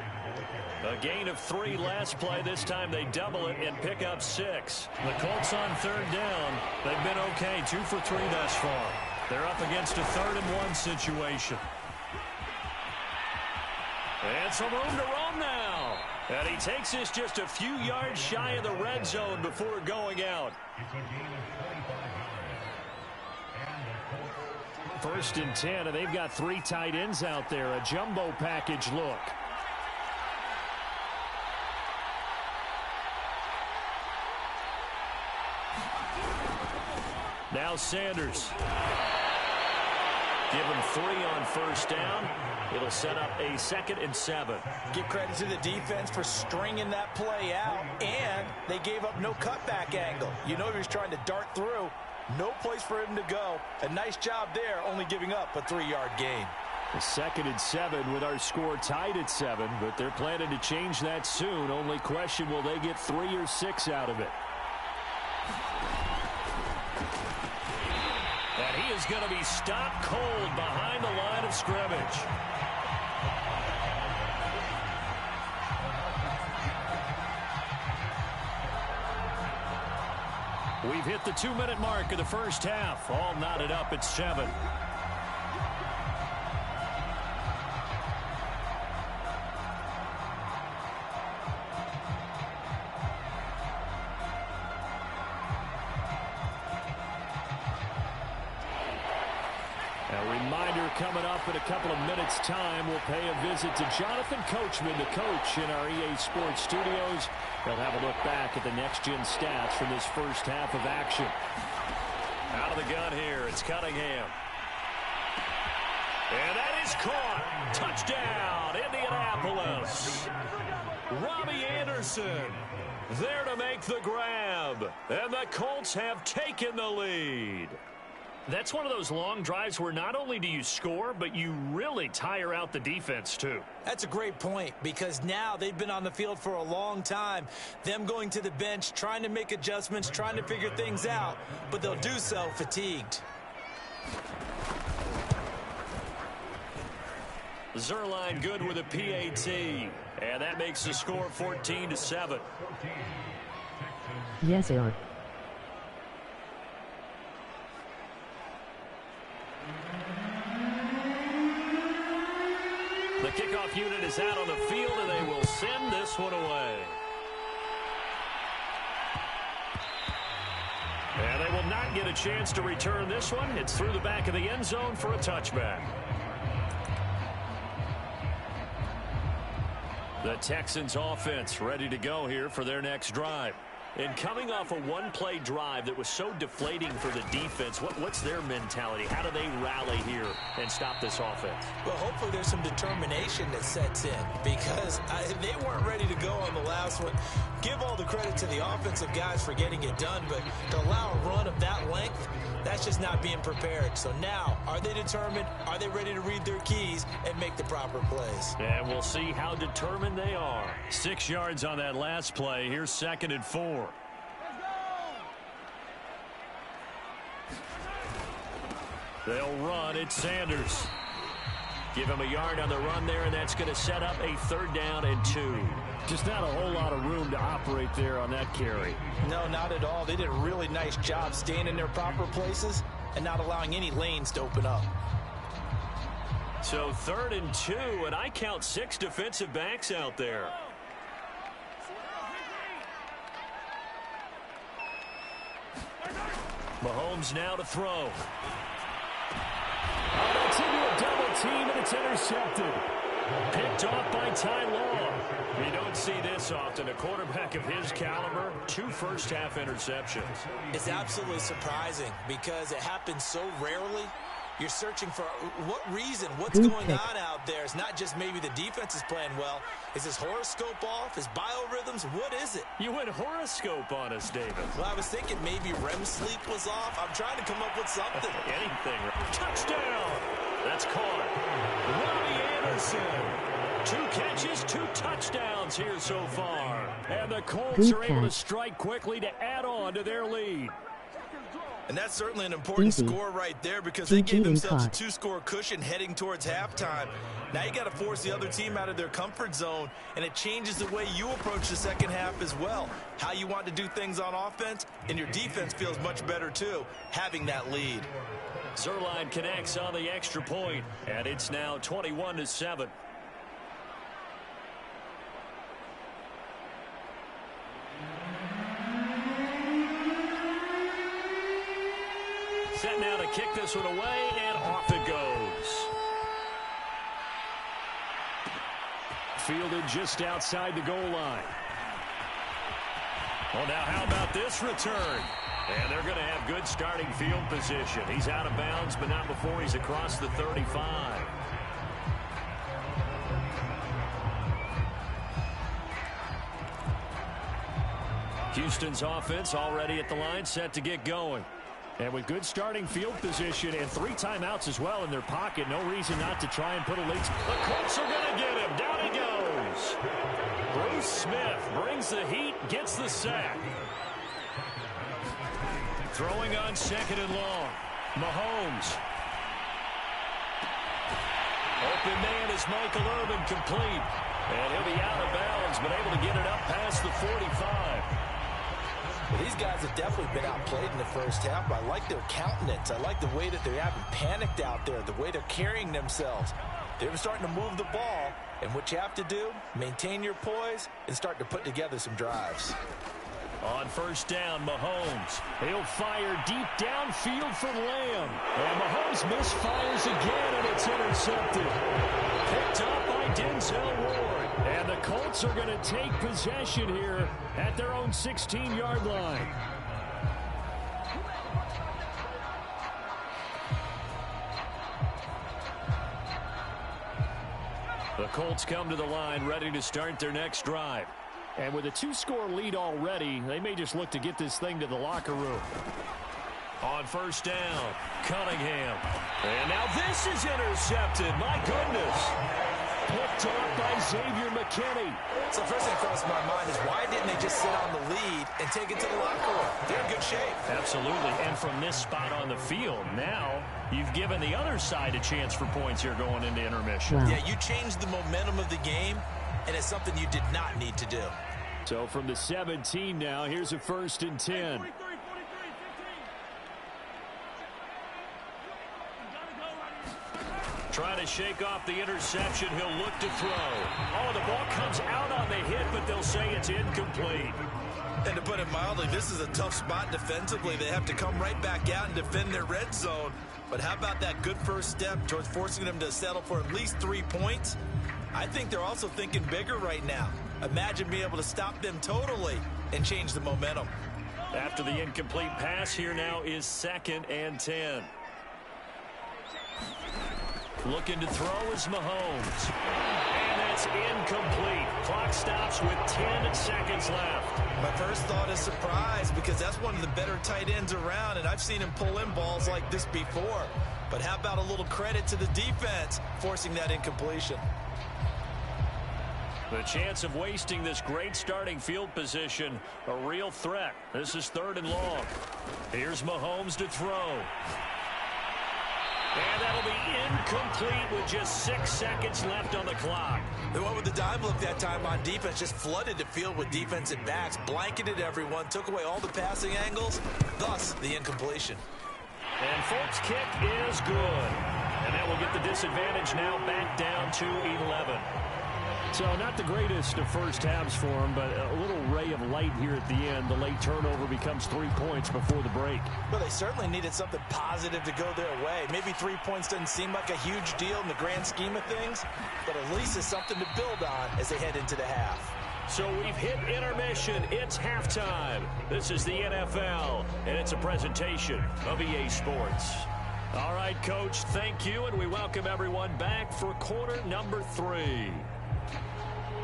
A gain of 3 last play. This time they double it and pick up 6. The Colts on 3rd down. They've been okay, 2 for 3 thus far. They're up against a 3rd and 1 situation. And some room to roam now. And he takes this just a few yards shy of the red zone before going out. 1st and 10, and they've got 3 tight ends out there. A jumbo package look. Now Sanders. Give him 3 on 1st down. It'll set up a 2nd and 7. Give credit to the defense for stringing that play out, and they gave up no cutback angle. You know he was trying to dart through. No place for him to go. A nice job there, only giving up a 3-yard gain. A 2nd and 7 with our score tied at 7, but they're planning to change that soon. Only question, will they get 3 or 6 out of it? And he is going to be stopped cold behind the line of scrimmage. We've hit the 2-minute mark of the first half. All knotted up at 7. A reminder coming up in a couple of minutes' time. We'll pay a visit to Jonathan Coachman, the coach in our EA Sports studios. They'll have a look back at the next-gen stats from this first half of action. Out of the gun here, it's Cunningham. And that is caught. Touchdown, Indianapolis. Robbie Anderson there to make the grab. And the Colts have taken the lead. That's one of those long drives where not only do you score, but you really tire out the defense, too. That's a great point, because now they've been on the field for a long time. Them going to the bench, trying to make adjustments, trying to figure things out, but they'll do so fatigued. Zerline good with a PAT, and that makes the score 14-7. Yes, sir. The kickoff unit is out on the field, and they will send this one away. And they will not get a chance to return this one. It's through the back of the end zone for a touchback. The Texans offense ready to go here for their next drive. And coming off a one-play drive that was so deflating for the defense, what's their mentality? How do they rally here and stop this offense? Well, hopefully there's some determination that sets in, because they weren't ready to go on the last one. Give all the credit to the offensive guys for getting it done, but to allow a run of that length, that's just not being prepared. So now, are they determined? Are they ready to read their keys and make the proper plays? And we'll see how determined they are. 6 yards on that last play. Here's 2nd and 4. They'll run. It's Sanders. Give him a yard on the run there, and that's going to set up a 3rd down and 2. Just not a whole lot of room to operate there on that carry. No, not at all. They did a really nice job staying in their proper places and not allowing any lanes to open up. So 3rd and 2, and I count 6 defensive backs out there. Mahomes now to throw. Oh, that's into a double team, and it's intercepted. Picked off by Ty Law. You don't see this often. A quarterback of his caliber, 2 first-half interceptions. It's absolutely surprising because it happens so rarely. You're searching for what reason, what's going on out there. It's not just maybe the defense is playing well. Is his horoscope off? His biorhythms? What is it? You went horoscope on us, David. Well, I was thinking maybe REM sleep was off. I'm trying to come up with something. Anything. Touchdown! That's caught. Robbie Anderson. 2 catches, 2 touchdowns here so far. And the Colts are able to strike quickly to add on to their lead. And that's certainly an important score right there because they gave themselves a 2-score cushion heading towards halftime. Now you got to force the other team out of their comfort zone, and it changes the way you approach the second half as well. How you want to do things on offense, and your defense feels much better too, having that lead. Zerline connects on the extra point, and it's now 21-7. Set now to kick this one away, and off it goes. Fielded just outside the goal line. Well, now how about this return? And they're going to have good starting field position. He's out of bounds, but not before he's across the 35. Houston's offense already at the line, set to get going. And with good starting field position and 3 timeouts as well in their pocket, no reason not to try and put a lead. The Colts are going to get him. Down he goes. Bruce Smith brings the heat, gets the sack. Throwing on 2nd and long. Mahomes. Open man is Michael Irvin, complete. And he'll be out of bounds, but able to get it up past the 45. Well, these guys have definitely been outplayed in the first half, but I like their countenance. I like the way that they haven't panicked out there, the way they're carrying themselves. They're starting to move the ball, and what you have to do, maintain your poise and start to put together some drives. On 1st down, Mahomes. He'll fire deep downfield for Lamb. And Mahomes misfires again, and it's intercepted. Picked up by Denzel Ward. And the Colts are going to take possession here at their own 16-yard line. The Colts come to the line ready to start their next drive. And with a 2-score lead already, they may just look to get this thing to the locker room. On 1st down, Cunningham. And now this is intercepted. My goodness. Picked off by Xavier McKinney. So first thing across my mind is why didn't they just sit on the lead and take it to the locker room? They're in good shape. Absolutely. And from this spot on the field, now you've given the other side a chance for points here going into intermission. Wow. Yeah, you changed the momentum of the game, and it's something you did not need to do. So from the 17 now, here's a 1st and 10. Trying to shake off the interception. He'll look to throw. Oh, the ball comes out on the hit, but they'll say it's incomplete. And to put it mildly, this is a tough spot defensively. They have to come right back out and defend their red zone. But how about that good first step towards forcing them to settle for at least 3 points? I think they're also thinking bigger right now. Imagine being able to stop them totally and change the momentum. After the incomplete pass, here now is 2nd and 10. Looking to throw is Mahomes. And that's incomplete. Clock stops with 10 seconds left. My first thought is surprise because that's one of the better tight ends around, and I've seen him pull in balls like this before. But how about a little credit to the defense forcing that incompletion? The chance of wasting this great starting field position, a real threat. This is 3rd and long. Here's Mahomes to throw. And that'll be incomplete with just 6 seconds left on the clock. The one with the dime look that time on defense just flooded the field with defensive backs, blanketed everyone, took away all the passing angles, thus the incompletion. And Folk's kick is good. And that will get the disadvantage now back down to 11. So not the greatest of first halves for him, but a little ray of light here at the end. The late turnover becomes 3 points before the break. Well, they certainly needed something positive to go their way. Maybe 3 points doesn't seem like a huge deal in the grand scheme of things, but at least it's something to build on as they head into the half. So we've hit intermission. It's halftime. This is the NFL, and it's a presentation of EA Sports. All right, Coach, thank you, and we welcome everyone back for quarter number 3.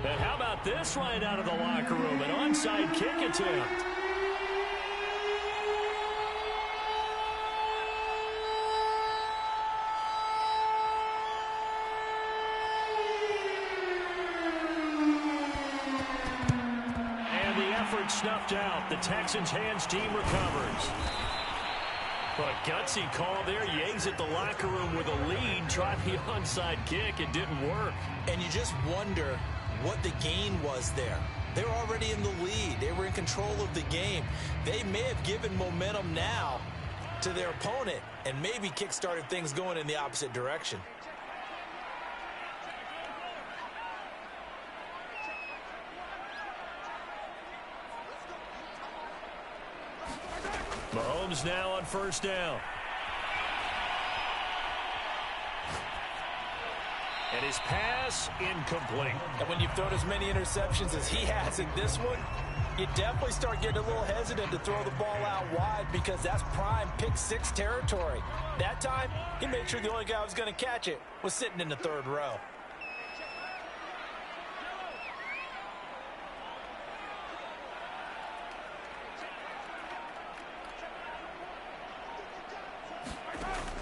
And how about this right out of the locker room? An onside kick attempt. And the effort snuffed out. The Texans' hands team recovers. But gutsy call there. Yates at the locker room with a lead. Tried the onside kick. It didn't work. And you just wonder what the gain was there. They were already in the lead. They were in control of the game. They may have given momentum now to their opponent and maybe kick-started things going in the opposite direction. Mahomes now on first down. And his pass incomplete. And when you've thrown as many interceptions as he has in this one, you definitely start getting a little hesitant to throw the ball out wide because that's prime pick 6 territory. That time, he made sure the only guy who was going to catch it was sitting in the third row.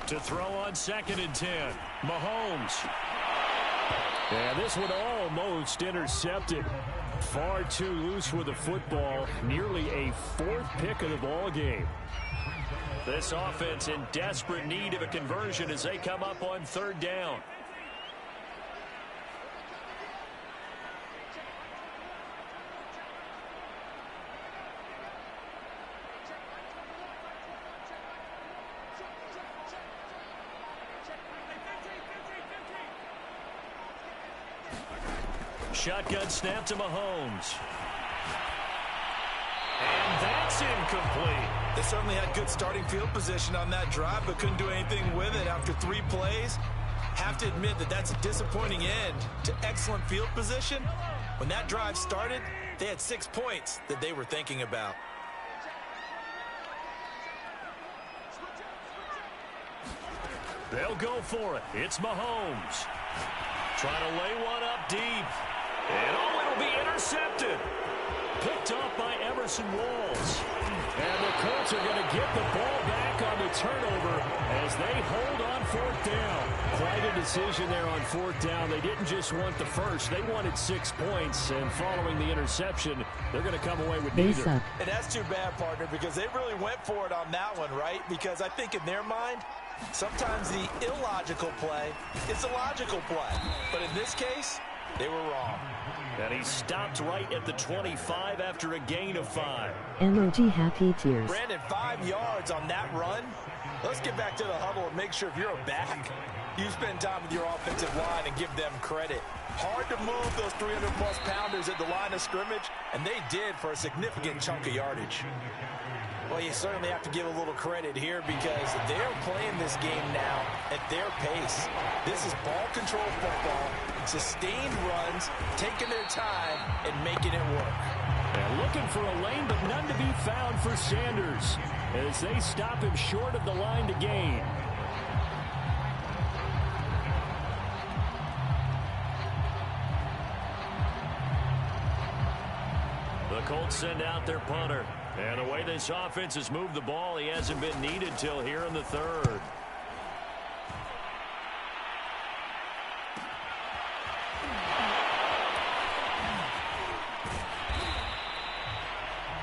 To throw on 2nd and 10. Mahomes. And this one almost intercepted. Far too loose with the football. Nearly a 4th pick of the ball game. This offense in desperate need of a conversion as they come up on 3rd down. Shotgun snap to Mahomes. And that's incomplete. They certainly had good starting field position on that drive, but couldn't do anything with it after 3 plays. Have to admit that that's a disappointing end to excellent field position. When that drive started, they had 6 points that they were thinking about. They'll go for it. It's Mahomes. Trying to lay one up deep. And it'll be intercepted. Picked off by Emerson Walls. And the Colts are going to get the ball back on the turnover as they hold on 4th down. Quite a decision there on 4th down. They didn't just want the first. They wanted 6 points. And following the interception, they're going to come away with neither. And that's too bad, partner, because they really went for it on that one, right? Because I think in their mind, sometimes the illogical play is a logical play. But in this case, they were wrong. And he stopped right at the 25 after a gain of 5. Emoji happy tears. Brandon, 5 yards on that run. Let's get back to the huddle and make sure if you're a back, you spend time with your offensive line and give them credit. Hard to move those 300-plus pounders at the line of scrimmage, and they did for a significant chunk of yardage. Well, you certainly have to give a little credit here because they're playing this game now at their pace. This is ball control football, sustained runs, taking their time, and making it work. And looking for a lane, but none to be found for Sanders as they stop him short of the line to gain. The Colts send out their punter. And the way this offense has moved the ball, he hasn't been needed till here in the 3rd.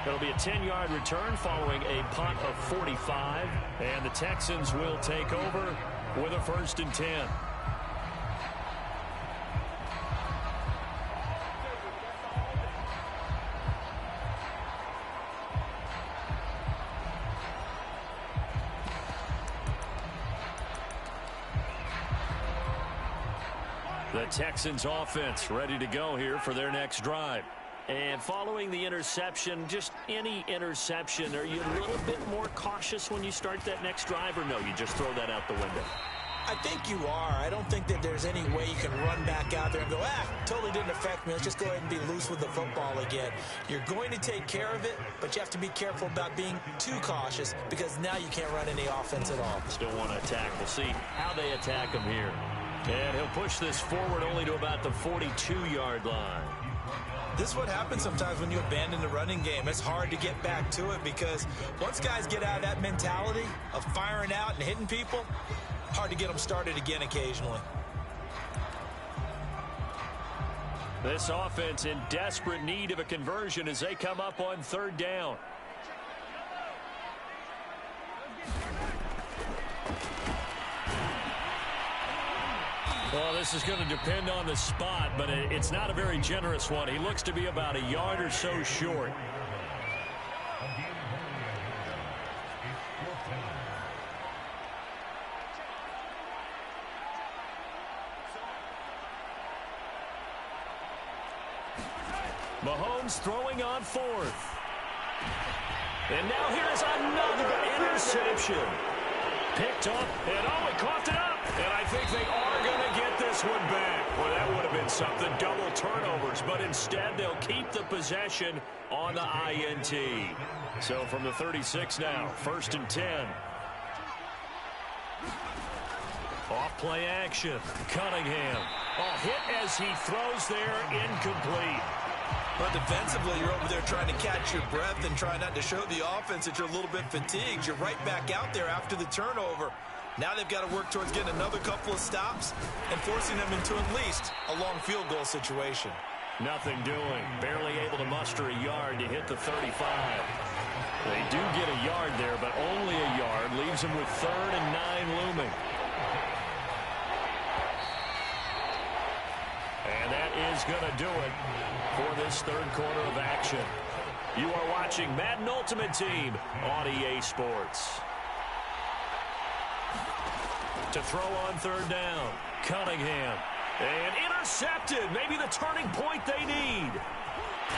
It'll be a 10-yard return following a punt of 45. And the Texans will take over with a 1st and 10. The Texans offense ready to go here for their next drive. And following the interception, just any interception, are you a little bit more cautious when you start that next drive, or no, you just throw that out the window? I think you are. I don't think that there's any way you can run back out there and go, totally didn't affect me. Let's just go ahead and be loose with the football again. You're going to take care of it, but you have to be careful about being too cautious because now you can't run any offense at all. Still want to attack. We'll see how they attack him here. And he'll push this forward only to about the 42-yard line. This is what happens sometimes when you abandon the running game. It's hard to get back to it because once guys get out of that mentality of firing out and hitting people, hard to get them started again occasionally. This offense in desperate need of a conversion as they come up on 3rd down. Well, this is going to depend on the spot, but it's not a very generous one. He looks to be about a yard or so short. Mahomes throwing on 4th. And now here's another interception. Picked up, and he coughed it up. And I think they are going to get this one back. Well, that would have been something, double turnovers. But instead, they'll keep the possession on the INT. So from the 36 now, 1st and 10. Off play action. Cunningham. Hit as he throws there, incomplete. But defensively, you're over there trying to catch your breath and try not to show the offense that you're a little bit fatigued. You're right back out there after the turnover. Now they've got to work towards getting another couple of stops and forcing them into at least a long field goal situation. Nothing doing. Barely able to muster a yard to hit the 35. They do get a yard there, but only a yard. Leaves them with 3rd and 9 looming. And that is going to do it for this 3rd quarter of action. You are watching Madden Ultimate Team on EA Sports. To throw on 3rd down, Cunningham. And intercepted. Maybe the turning point they need.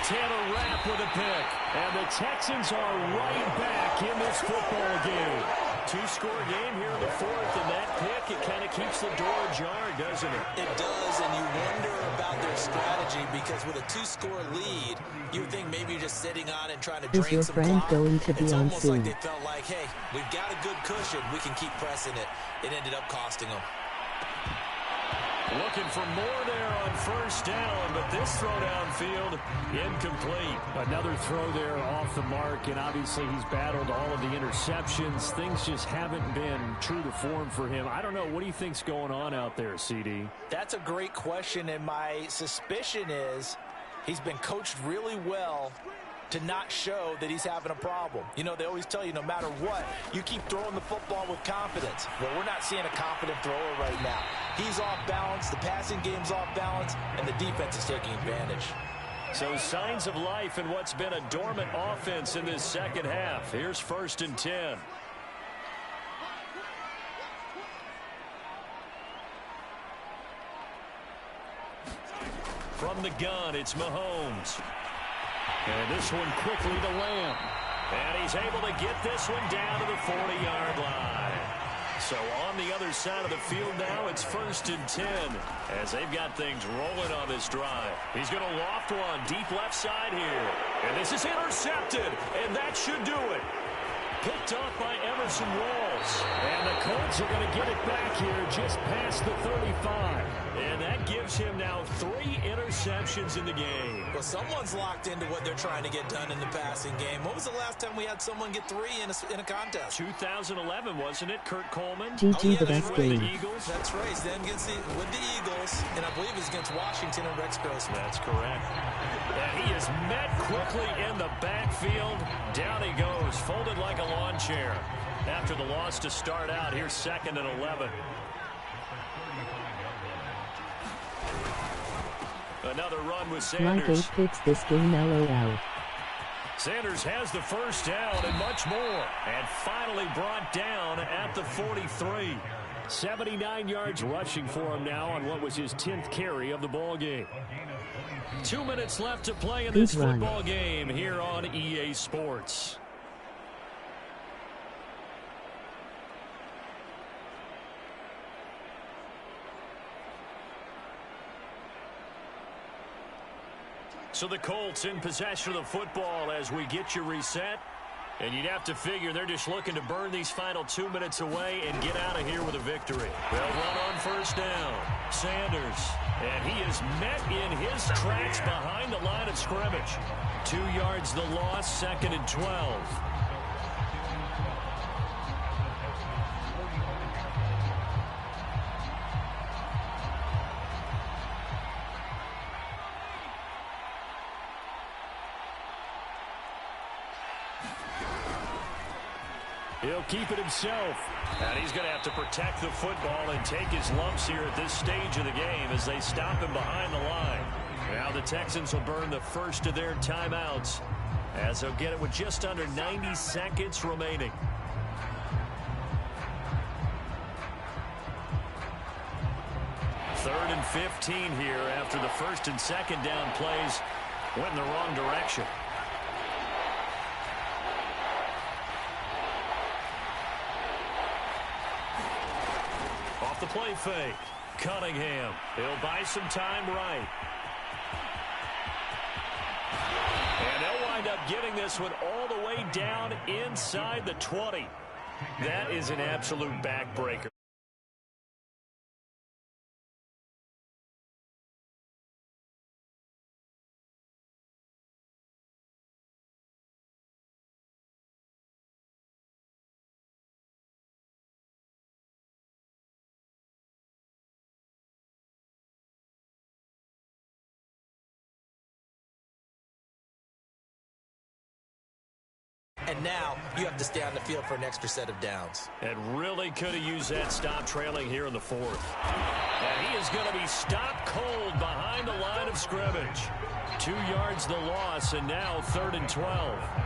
Tanner Rapp with a pick. And the Texans are right back in this football game. 2-score game here in the 4th, and that pick, it kind of keeps the door ajar, doesn't it? It does, and you wonder about their strategy because with a 2-score lead, you would think maybe you're just sitting on it and trying to drain some clock. Going to be it's on almost soon. like they felt like, hey, we've got a good cushion. We can keep pressing it. It ended up costing them. Looking for more there on 1st down, but this throw downfield, incomplete. Another throw there off the mark, and obviously he's battled all of the interceptions. Things just haven't been true to form for him. I don't know. What do you think's going on out there, CD? That's a great question, and my suspicion is he's been coached really well to not show that he's having a problem. You know, they always tell you no matter what, you keep throwing the football with confidence. Well, we're not seeing a confident thrower right now. He's off balance, the passing game's off balance, and the defense is taking advantage. So signs of life in what's been a dormant offense in this 2nd half. Here's 1st and 10. From the gun, it's Mahomes. And this one quickly to Lamb. And he's able to get this one down to the 40-yard line. So on the other side of the field now, it's 1st and 10 as they've got things rolling on this drive. He's going to loft one deep left side here. And this is intercepted, and that should do it. Picked off by Emerson Walls. And the Colts are going to get it back here just past the 35. And that gives him now 3 interceptions in the game. Well, someone's locked into what they're trying to get done in the passing game. When was the last time we had someone get 3 in a contest? 2011, wasn't it? Kurt Coleman? GG the best game. The Eagles. That's right. Then with the Eagles, and I believe it's against Washington and Rex Grossman. That's correct. And he is met quickly in the backfield. Down he goes, folded like a lawn chair. after the loss to start out. Here's 2nd and 11. Another run with Sanders. Like 8 picks this game, LOL. Sanders has the first down and much more. And finally brought down at the 43. 79 yards rushing for him now on what was his 10th carry of the ball game. 2 minutes left to play in this football game here on EA Sports. So the Colts in possession of the football as we get you reset. And you'd have to figure they're just looking to burn these final 2 minutes away and get out of here with a victory. They'll run on first down. Sanders. And he is met in his tracks behind the line of scrimmage. 2 yards the loss, 2nd and 12. He'll keep it himself. And he's going to have to protect the football and take his lumps here at this stage of the game as they stop him behind the line. Now the Texans will burn the first of their timeouts as they'll get it with just under 90 seconds remaining. Third and 15 here after the first and second down plays went in the wrong direction. The play fake. Cunningham. He'll buy some time right. And they'll wind up getting this one all the way down inside the 20. That is an absolute backbreaker. And now you have to stay on the field for an extra set of downs. And really could have used that stop trailing here in the 4th. And he is going to be stopped cold behind the line of scrimmage. 2 yards the loss, and now 3rd and 12.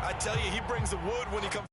I tell you, he brings the wood when he comes.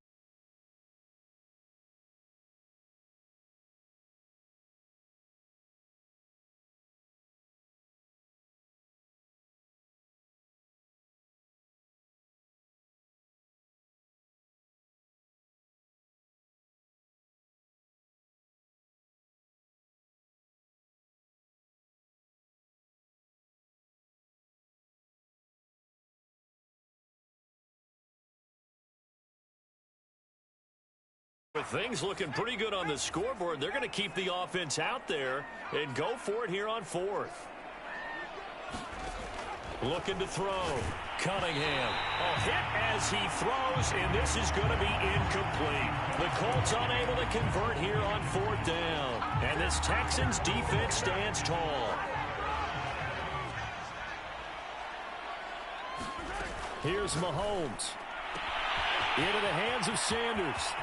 With things looking pretty good on the scoreboard, they're going to keep the offense out there and go for it here on 4th. Looking to throw. Cunningham. A hit as he throws, and this is going to be incomplete. The Colts unable to convert here on 4th down. And this Texans defense stands tall. Here's Mahomes. Into the hands of Sanders.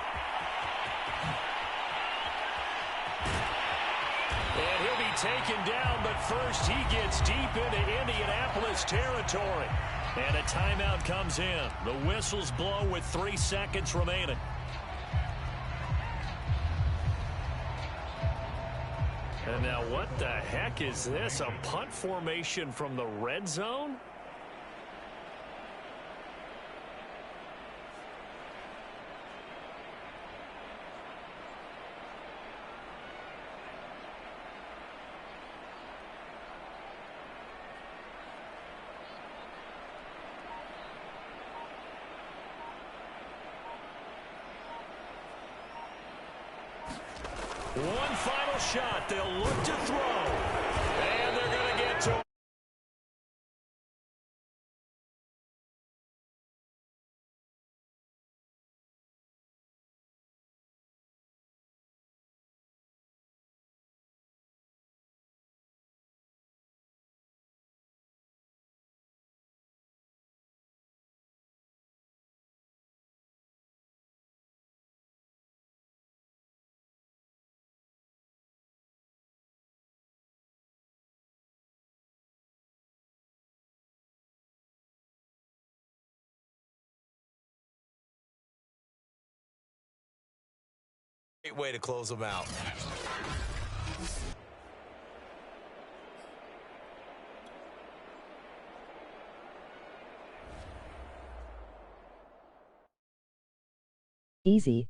And he'll be taken down, but first he gets deep into Indianapolis territory. And a timeout comes in. The whistles blow with 3 seconds remaining. And now what the heck is this? A punt formation from the red zone? One final shot. They'll look to throw. And they're going to get to Great way to close them out. Easy.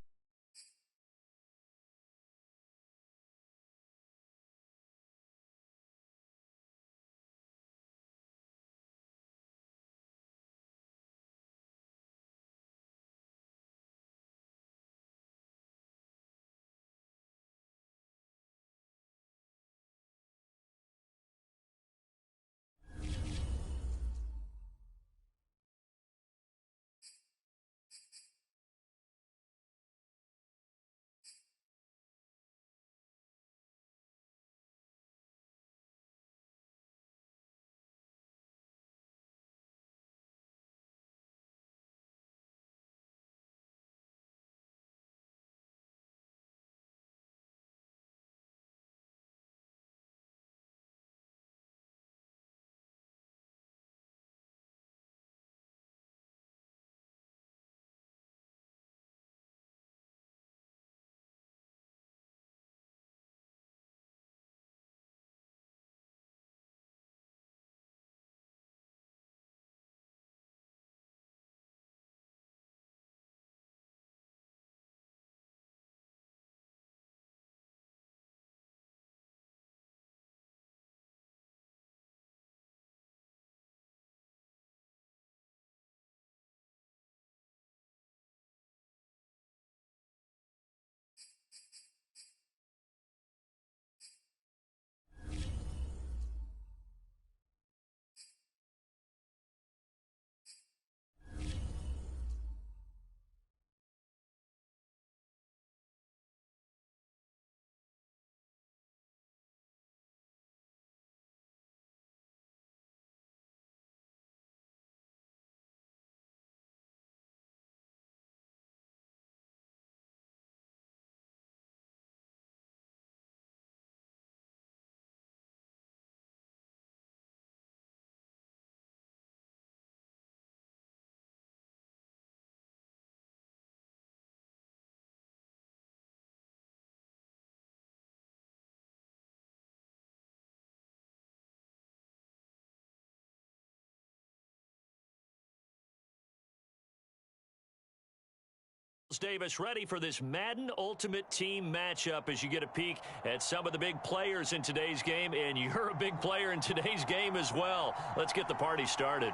Davis ready for this Madden Ultimate Team matchup as you get a peek at some of the big players in today's game, and you're a big player in today's game as well. Let's get the party started.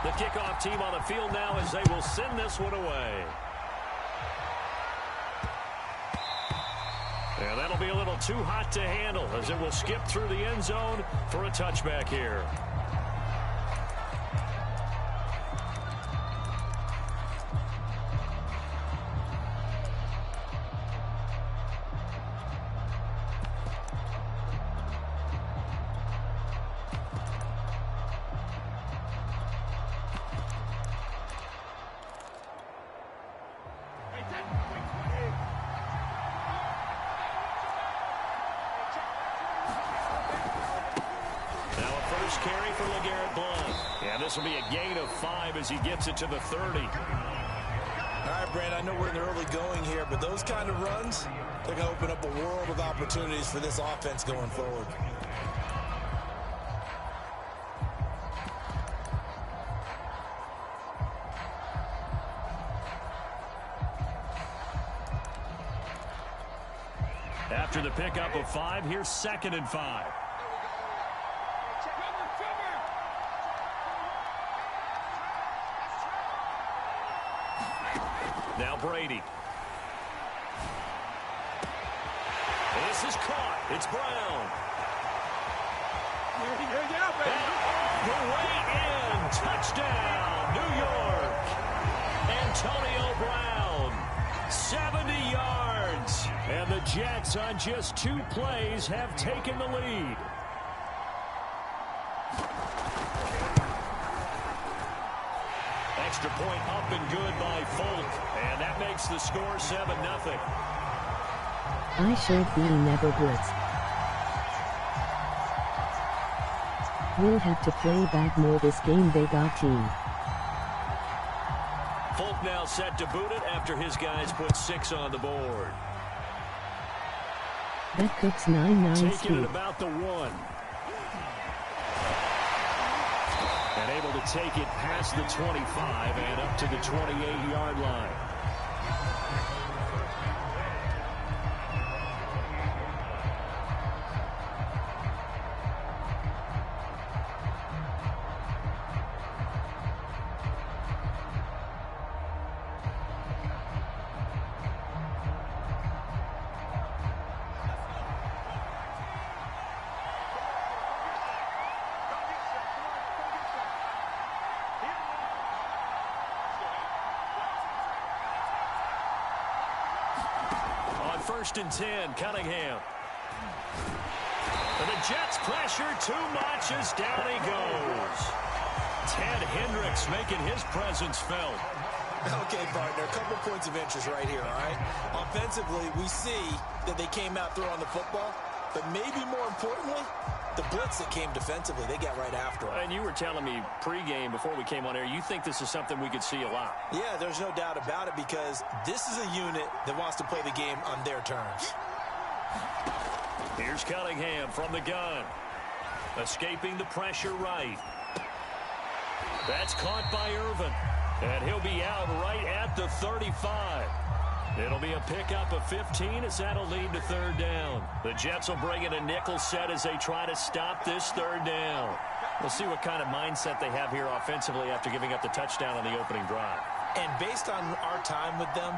The kickoff team on the field now as they will send this one away. And that'll be a little too hot to handle as it will skip through the end zone for a touchback here. Carry for LeGarrette Blount. Yeah, this will be a gain of 5 as he gets it to the 30. All right, Brand, I know we're in the early going here, but those kind of runs, they're going to open up a world of opportunities for this offense going forward. After the pickup of 5, here's 2nd and 5. Now Brady. This is caught. It's Brown. The way in. Touchdown, New York. Antonio Brown. 70 yards. And the Jets on just 2 plays have taken the lead. extra point up and good by Folk. And that makes the score 7-0. I should be never blitz. We'll have to play back more this game, they got team. Folk now set to boot it after his guys put 6 on the board. That cooks 9-9 Taking speed. it about the 1. And able to take it past the 25 and up to the 28-yard line. First and 10, Cunningham. And the Jets pressure too much as down he goes. Ted Hendricks making his presence felt. Okay, partner, a couple points of interest right here, all right? Offensively, we see that they came out throwing the football, but maybe more importantly, the blitz that came defensively, they got right after him. And you were telling me pregame before we came on air, you think this is something we could see a lot. Yeah, there's no doubt about it because this is a unit that wants to play the game on their terms. Here's Cunningham from the gun. Escaping the pressure right. That's caught by Irvin. And he'll be out right at the 35. It'll be a pickup of 15 as that'll lead to third down. The Jets will bring in a nickel set as they try to stop this third down. We'll see what kind of mindset they have here offensively after giving up the touchdown on the opening drive. And based on our time with them,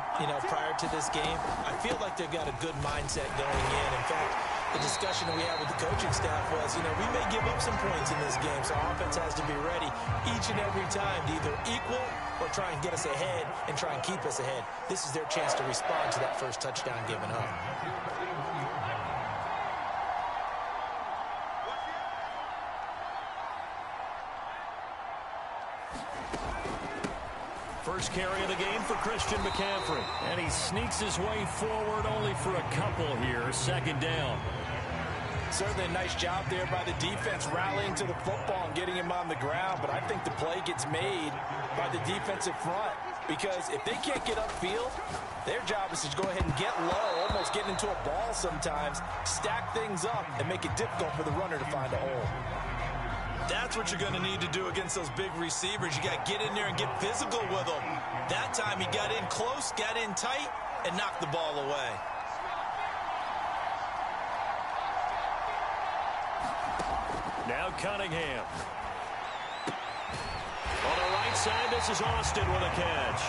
prior to this game, I feel like they've got a good mindset going in. In fact, the discussion that we had with the coaching staff was, we may give up some points in this game, so our offense has to be ready each and every time to either equal or try and get us ahead and try and keep us ahead. This is their chance to respond to that first touchdown given up. First carry of the game for Christian McCaffrey. And he sneaks his way forward only for a couple here. Second down. Certainly a nice job there by the defense rallying to the football and getting him on the ground. But I think the play gets made by the defensive front. Because if they can't get upfield, their job is to go ahead and get low, almost get into a ball sometimes, stack things up, and make it difficult for the runner to find a hole. That's what you're going to need to do against those big receivers. You got to get in there and get physical with them. That time he got in close, got in tight, and knocked the ball away. Now Cunningham. On the right side, this is Austin with a catch.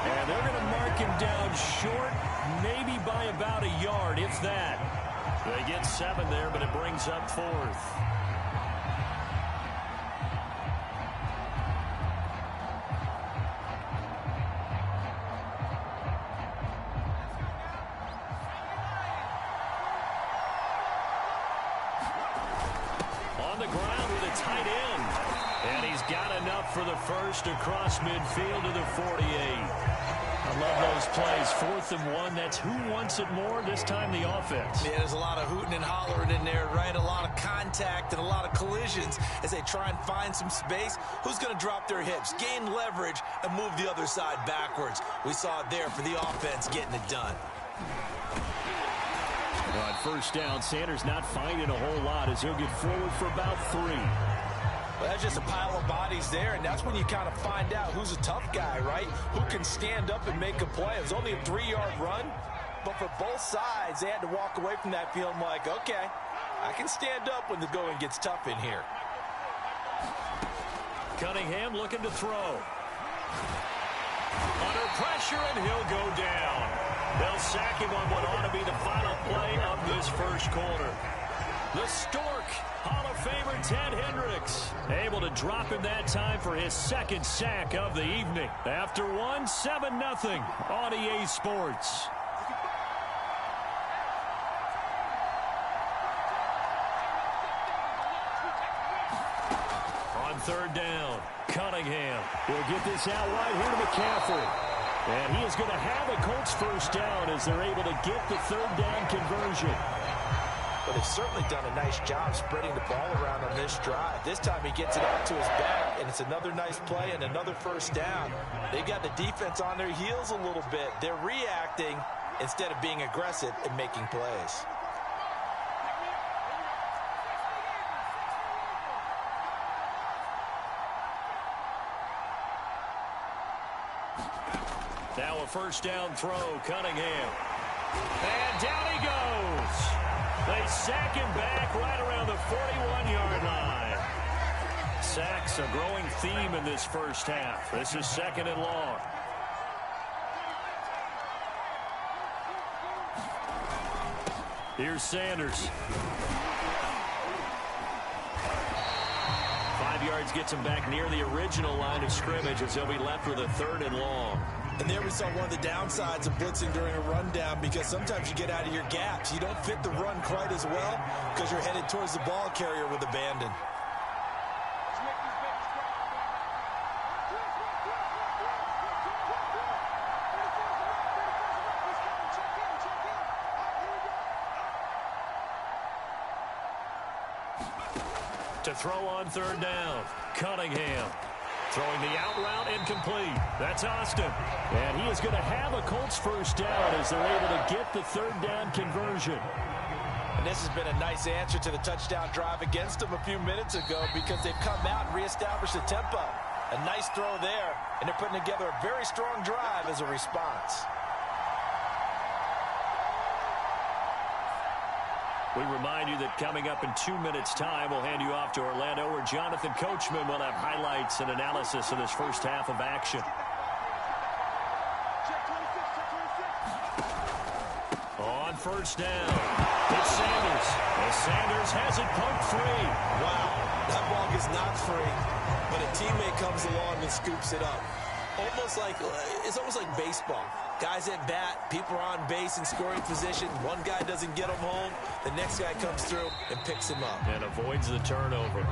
And they're going to mark him down short, maybe by about a yard, if that. They get 7 there, but it brings up 4th. For the first across midfield to the 48. I love those plays. 4th and 1. That's who wants it more, this time the offense. Yeah, there's a lot of hooting and hollering in there, right? A lot of contact and a lot of collisions as they try and find some space. Who's going to drop their hips, gain leverage, and move the other side backwards? We saw it there for the offense getting it done. On first down, Sanders not finding a whole lot as he'll get forward for about 3. Well, that's just a pile of bodies there, and that's when you kind of find out who's a tough guy, right? Who can stand up and make a play. It was only a 3-yard run, but for both sides, they had to walk away from that feeling like, okay, I can stand up when the going gets tough in here. Cunningham looking to throw. Under pressure, and he'll go down. They'll sack him on what ought to be the final play of this first quarter. The Stork, Hall of Famer Ted Hendricks, able to drop him that time for his second sack of the evening. After 1, 7-0 on EA Sports. On third down, Cunningham will get this out wide here to McCaffrey. And he is going to have a Colts first down as they're able to get the third down conversion. But they've certainly done a nice job spreading the ball around on this drive. This time he gets it out to his back, and it's another nice play and another first down. They've got the defense on their heels a little bit. They're reacting instead of being aggressive and making plays. Now a first down throw, Cunningham. And down he goes. They sack him back right around the 41-yard line. Sacks a growing theme in this first half. This is second and long. Here's Sanders. 5 yards gets him back near the original line of scrimmage as they'll be left with a third and long. And there we saw one of the downsides of blitzing during a rundown, because sometimes you get out of your gaps. You don't fit the run quite as well because you're headed towards the ball carrier with abandon. To throw on third down, Cunningham. Throwing the out route incomplete. That's Austin. And he is going to have a Colts first down as they're able to get the third down conversion. And this has been a nice answer to the touchdown drive against them a few minutes ago, because they've come out and reestablished the tempo. A nice throw there, and they're putting together a very strong drive as a response. We remind you that coming up in 2 minutes' time, we'll hand you off to Orlando, where Jonathan Coachman will have highlights and analysis of this first half of action. On first down, it's Sanders. And Sanders has it poked free. Wow, that ball gets knocked free, but a teammate comes along and scoops it up. It's almost like baseball. Guys at bat, people are on base in scoring position. One guy doesn't get him home. The next guy comes through and picks him up. And avoids the turnover.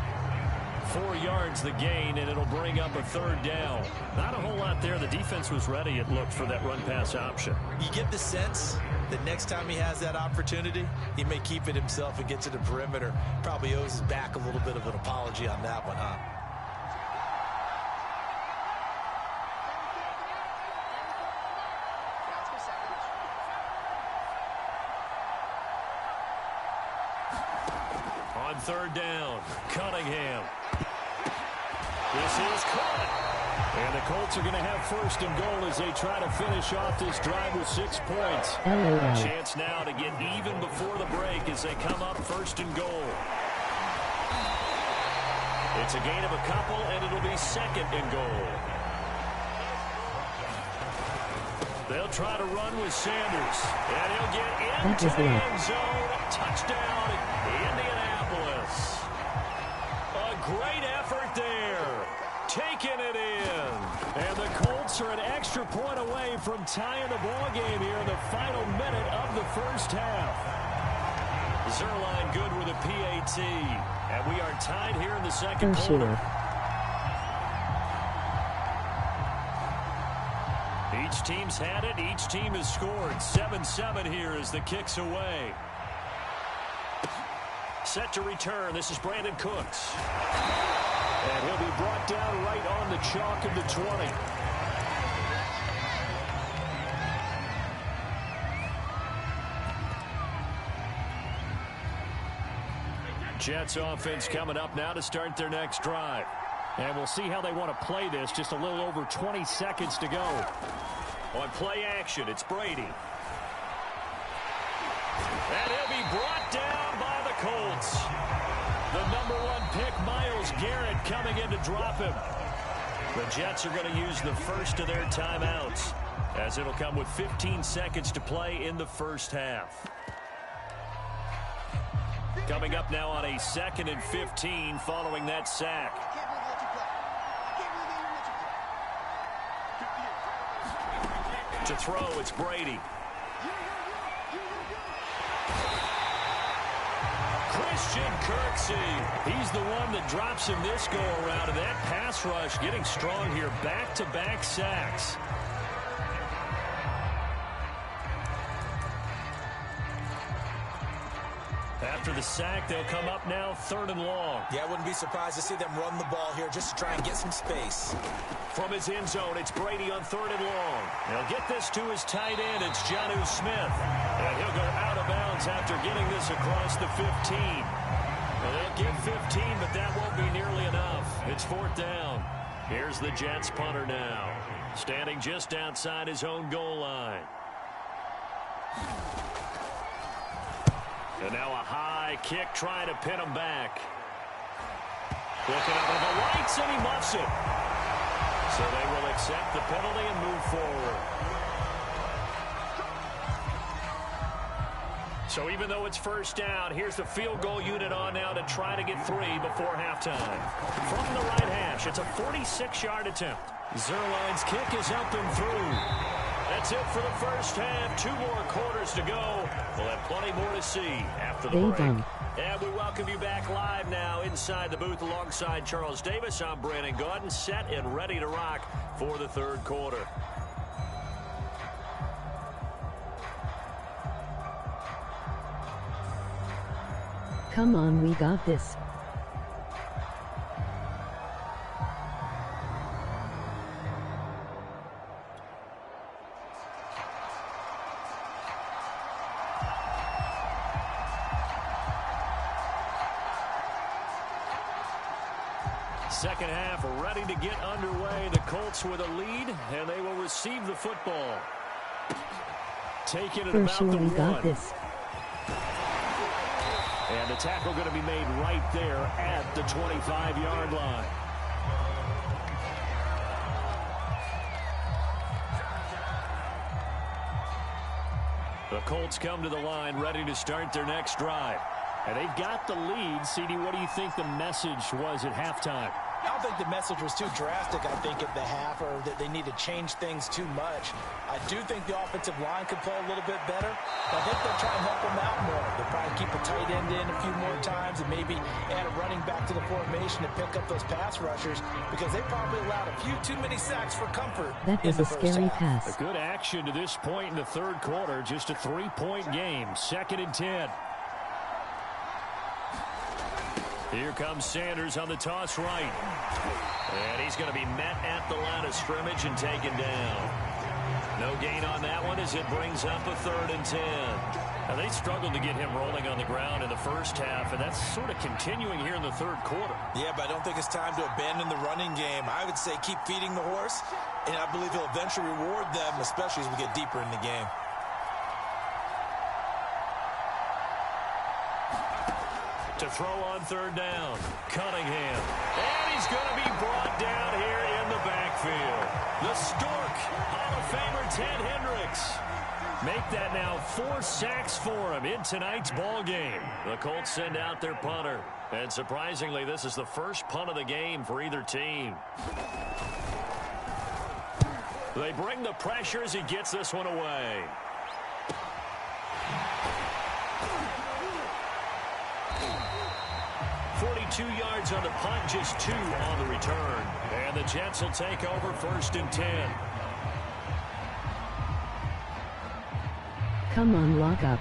4 yards the gain, and it'll bring up a third down. Not a whole lot there. The defense was ready, it looked, for that run-pass option. You get the sense that next time he has that opportunity, he may keep it himself and get to the perimeter. Probably owes his back a little bit of an apology on that one, huh? On third down, Cunningham. This is caught. And the Colts are going to have first and goal as they try to finish off this drive with 6 points. A chance now to get even before the break as they come up first and goal. It's a gain of a couple, and it'll be second and goal. They'll try to run with Sanders, and he'll get into the end zone. Touchdown, Indianapolis. A great effort there, taking it in. And the Colts are an extra point away from tying the ball game here in the final minute of the first half. Zerline good with a PAT, and we are tied here in the second quarter. Each team's had it. Each team has scored. 7-7 here as the kick's away. Set to return. This is Brandon Cooks. And he'll be brought down right on the chalk of the 20. Jets offense coming up now to start their next drive. And we'll see how they want to play this. Just a little over 20 seconds to go. On play action, it's Brady. And he'll be brought down by the Colts. The #1 pick, Myles Garrett, coming in to drop him. The Jets are going to use the first of their timeouts, as it'll come with 15 seconds to play in the first half. Coming up now on a 2nd and 15 following that sack. To throw, it's Brady. Chris Christian Kirksey. He's the one that drops him this go-around, and that pass rush getting strong here. Back-to-back sacks. After the sack, they'll come up now 3rd and long. Yeah, I wouldn't be surprised to see them run the ball here just to try and get some space. From his end zone, it's Brady on 3rd and long. He'll get this to his tight end. It's Jonnu Smith. And he'll go out of bounds after getting this across the 15. Well, they'll get 15, but that won't be nearly enough. It's 4th down. Here's the Jets punter now, standing just outside his own goal line. And now a high kick trying to pin him back. Looking up to the lights, and he muffs it. So they will accept the penalty and move forward. So even though it's 1st down, here's the field goal unit on now to try to get 3 before halftime. From the right hash, it's a 46-yard attempt. Zerline's kick is up and through. That's it for the first half. 2 more quarters to go. We'll have plenty more to see after the break. And we welcome you back live now inside the booth alongside Charles Davis. I'm Brandon Gaudin, set and ready to rock for the 3rd quarter. Come on, we got this. Second half ready to get underway. The Colts with a lead, and they will receive the football. Taking it For about sure, the we 1. got this. And the tackle going to be made right there at the 25-yard line. The Colts come to the line ready to start their next drive. And they've got the lead. CD, what do you think the message was at halftime? I don't think the message was too drastic, I think, at the half, or that they need to change things too much. I do think the offensive line could play a little bit better. I think they'll try and help them out more. They'll probably keep a tight end in a few more times and maybe add a running back to the formation to pick up those pass rushers, because they probably allowed a few too many sacks for comfort. That is a scary pass. A good action to this point in the 3rd quarter. Just a 3-point game. 2nd and 10. Here comes Sanders on the toss right. And he's going to be met at the line of scrimmage and taken down. No gain on that one as it brings up a 3rd and 10. Now, they struggled to get him rolling on the ground in the first half, and that's sort of continuing here in the 3rd quarter. Yeah, but I don't think it's time to abandon the running game. I would say keep feeding the horse, and I believe he'll eventually reward them, especially as we get deeper in the game. To throw on 3rd down, Cunningham. And he's going to be brought down here in the backfield. The Stork, Hall of Famer Ted Hendricks. Make that now 4 sacks for him in tonight's ball game. The Colts send out their punter. And surprisingly, this is the first punt of the game for either team. They bring the pressure as he gets this one away. Yards on the punt, just 2 on the return. And the Jets will take over 1st and 10. Come on, lock up.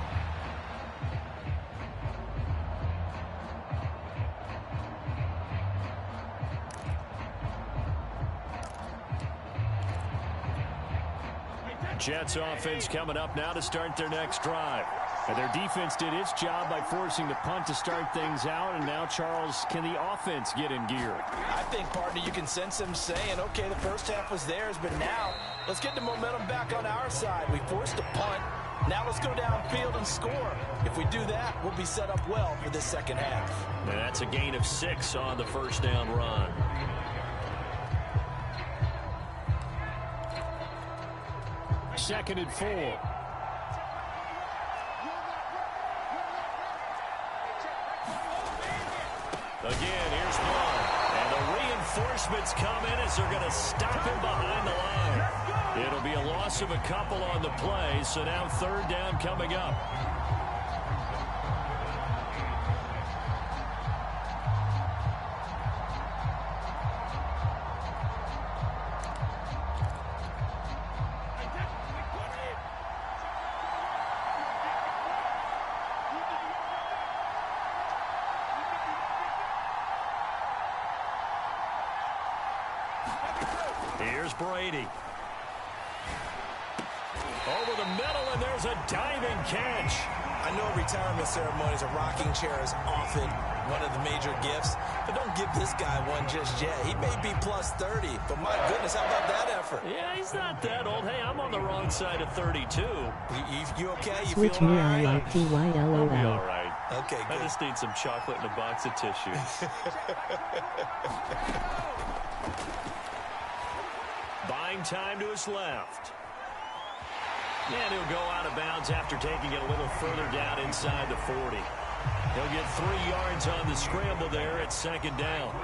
Jets offense coming up now to start their next drive. And their defense did its job by forcing the punt to start things out. And now, Charles, can the offense get in gear? I think, partner, you can sense them saying, okay, the first half was theirs, but now let's get the momentum back on our side. We forced a punt. Now let's go downfield and score. If we do that, we'll be set up well for this second half. And that's a gain of 6 on the first down run. Second and 4. Again, here's one. And the reinforcements come in as they're going to stop him behind the line. It'll be a loss of a couple on the play, so now 3rd down coming up. Here's Brady. Over the middle, and there's a diving catch. I know retirement ceremonies, a rocking chair is often one of the major gifts, but don't give this guy one just yet. He may be plus 30, but my goodness, how about that effort? Yeah, he's not that old. Hey, I'm on the wrong side of 32. You okay? You Switch feeling me, all I right? like TYLOL. I'll be all right. Okay, good. I just need some chocolate and a box of tissues. Buying time to his left. And he'll go out of bounds after taking it a little further down inside the 40. He'll get 3 yards on the scramble there at second down.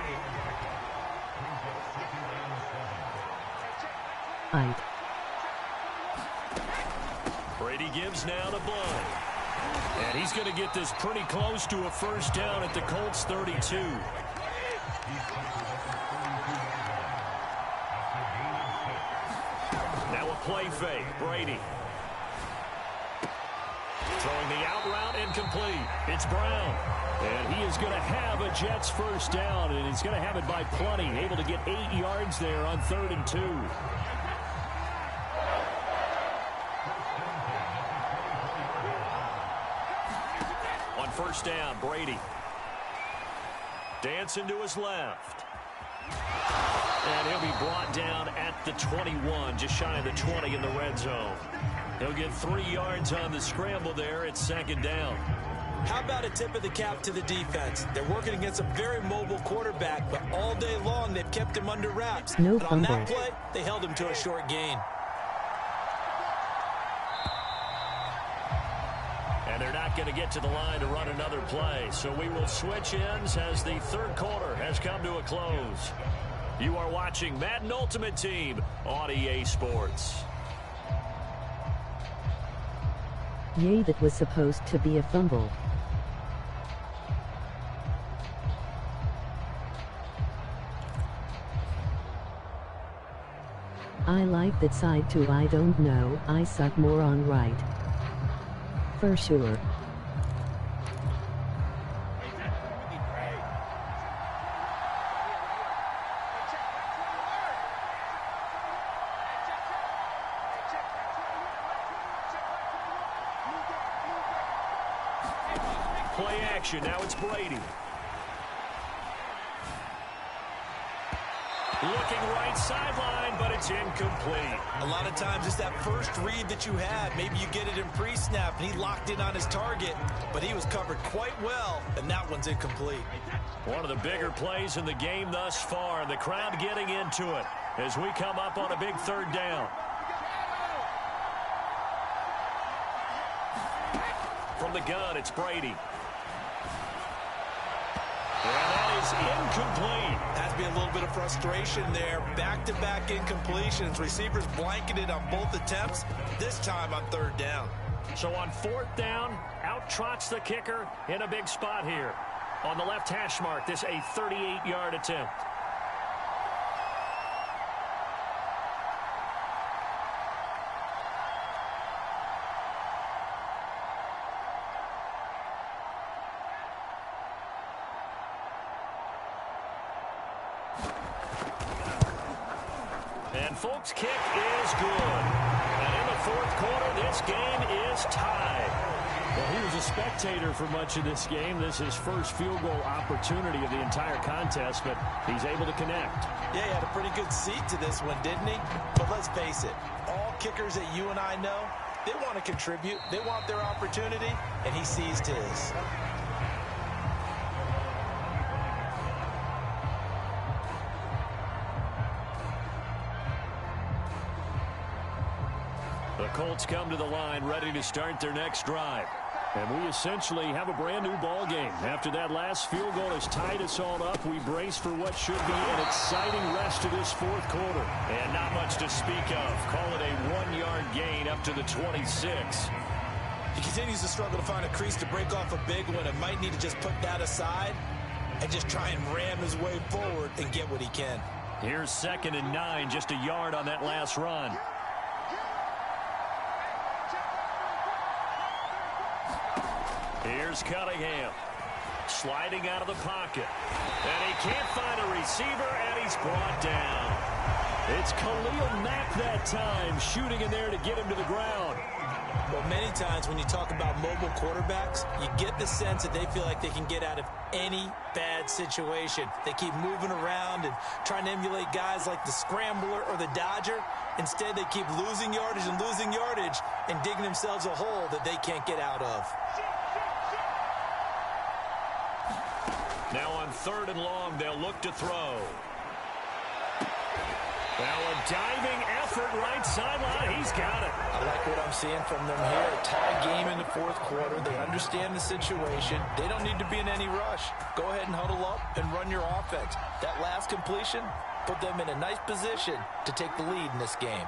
Brady gives now to Blunt. And he's going to get this pretty close to a first down at the Colts 32. Now a play fake. Brady. Throwing the out route incomplete. It's Brown. And he is going to have a Jets first down, and he's going to have it by plenty. Able to get 8 yards there on 3rd and 2. On first down, Brady. Dancing to his left. And he'll be brought down at the 21, just shy of the 20 in the red zone. He'll get 3 yards on the scramble there at second down. How about a tip of the cap to the defense? They're working against a very mobile quarterback, but all day long they've kept him under wraps. No but on fumble. that play, they held him to a short gain. And they're not going to get to the line to run another play. So we will switch ends as the third quarter has come to a close. You are watching Madden Ultimate Team on EA Sports. Yay, that was supposed to be a fumble. I like that side too. I don't know, I suck more on right. For sure. Play action. Now it's Brady. Looking right sideline, but it's incomplete. A lot of times it's that first read that you have. Maybe you get it in pre-snap, and he locked in on his target, but he was covered quite well, and that one's incomplete. One of the bigger plays in the game thus far, and the crowd getting into it as we come up on a big third down. From the gun, it's Brady. And that is incomplete. Has to be a little bit of frustration there. Back-to-back incompletions. Receivers blanketed on both attempts, this time on third down. So on fourth down, out trots the kicker in a big spot here. On the left hash mark, this a 38-yard attempt. And folks, kick is good. And in the fourth quarter, this game is tied. Well, he was a spectator for much of this game. This is his first field goal opportunity of the entire contest, but he's able to connect. Yeah, he had a pretty good seat to this one, didn't he? But let's face it, all kickers that you and I know, they want to contribute. They want their opportunity, and he seized his. The Colts come to the line ready to start their next drive. And we essentially have a brand new ball game. After that last field goal has tied us all up, we brace for what should be an exciting rest of this fourth quarter. And not much to speak of. Call it a 1-yard gain up to the 26. He continues to struggle to find a crease to break off a big one and might need to just put that aside and just try and ram his way forward and get what he can. Here's 2nd and 9, just a yard on that last run. Here's Cunningham, sliding out of the pocket. And he can't find a receiver, and he's brought down. It's Khalil Mack that time, shooting in there to get him to the ground. Well, many times when you talk about mobile quarterbacks, you get the sense that they feel like they can get out of any bad situation. They keep moving around and trying to emulate guys like the scrambler or the dodger. Instead, they keep losing yardage and digging themselves a hole that they can't get out of. Now on 3rd and long, they'll look to throw. Now a diving effort right sideline. He's got it. I like what I'm seeing from them here. A tie game in the 4th quarter. They understand the situation. They don't need to be in any rush. Go ahead and huddle up and run your offense. That last completion put them in a nice position to take the lead in this game.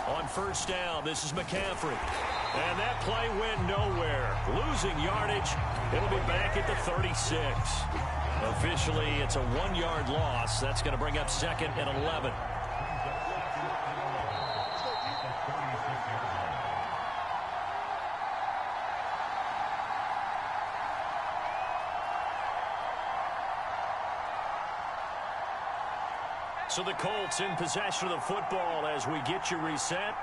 On 1st down, this is McCaffrey. And that play went nowhere. Losing yardage. It'll be back at the 36. Officially, it's a 1-yard loss. That's going to bring up 2nd and 11. So the Colts in possession of the football as we get you reset.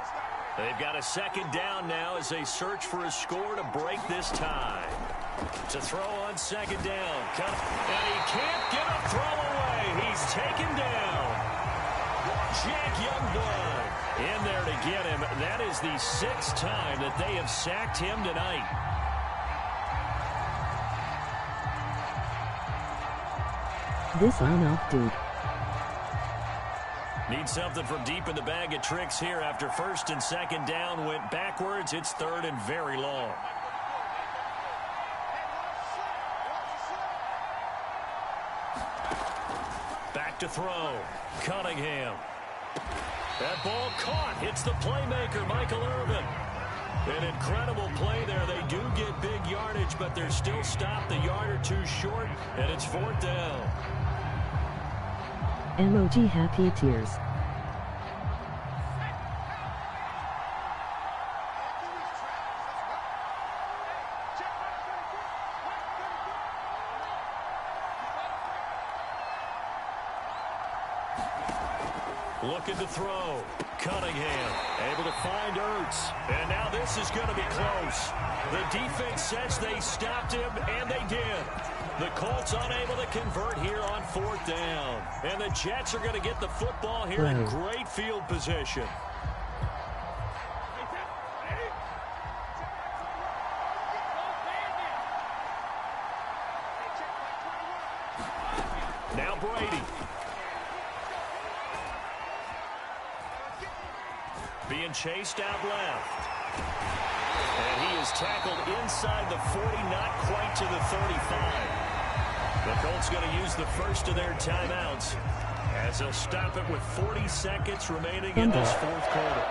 They've got a 2nd down now as they search for a score to break this tie. To throw on 2nd down. And he can't get a throw away. He's taken down. Jack Youngblood in there to get him. That is the 6th time that they have sacked him tonight. This on-off dude. Need something from deep in the bag of tricks here after 1st and 2nd down went backwards. It's 3rd and very long. Back to throw. Cunningham. That ball caught. Hits the playmaker, Michael Irvin. An incredible play there. They do get big yardage, but they're still stopped a yard or two short, and it's 4th down. Emoji happy tears. Looking to throw. Cunningham able to find Ertz. And now this is going to be close. The defense says they stopped him, and they did. The Colts unable to convert here on 4th down. And the Jets are going to get the football here in great field position. Now Brady. Being chased out left. And he is tackled inside the 40, not quite to the 35. The Colts going to use the first of their timeouts as they'll stop it with 40 seconds remaining in this 4th quarter.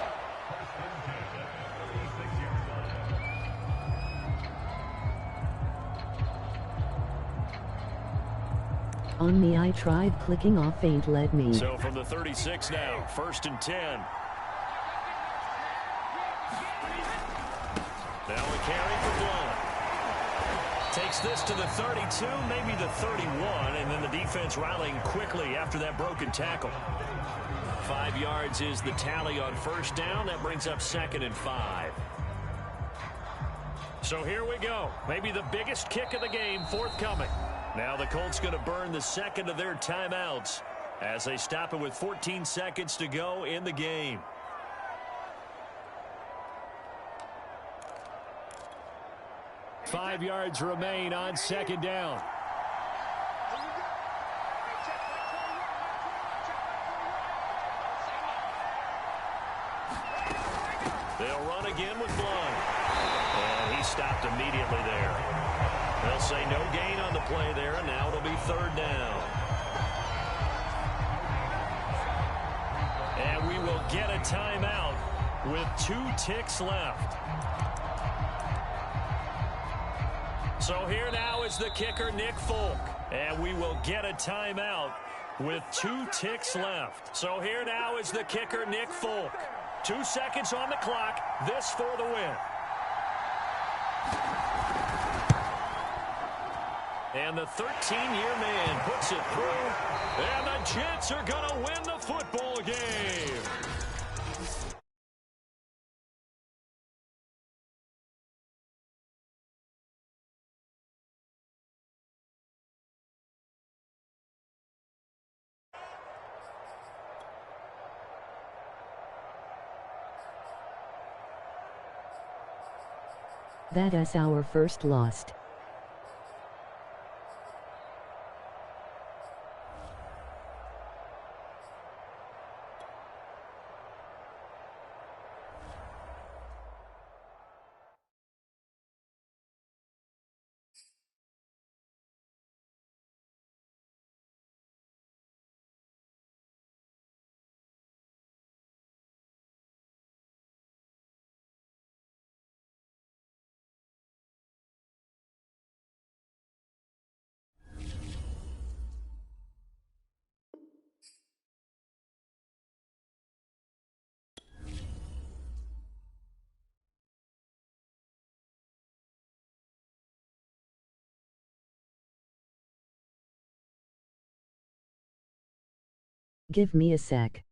On me, I tried clicking off, ain't let me. So from the 36 now, 1st and 10. Now a carry for Blount. Takes this to the 32, maybe the 31, and then the defense rallying quickly after that broken tackle. 5 yards is the tally on 1st down. That brings up 2nd and 5. So here we go. Maybe the biggest kick of the game forthcoming. Now the Colts going to burn the 2nd of their timeouts as they stop it with 14 seconds to go in the game. Five yards remain on 2nd down. They'll run again with Blount. And he stopped immediately there. They'll say no gain on the play there, and now it'll be 3rd down. And we will get a timeout with 2 ticks left. So here now is the kicker, Nick Folk. And we will get a timeout with 2 ticks left. So here now is the kicker, Nick Folk. 2 seconds on the clock. This for the win. And the 13-year man puts it through. And the Jets are going to win the football game. That is our first loss. Give me a sec.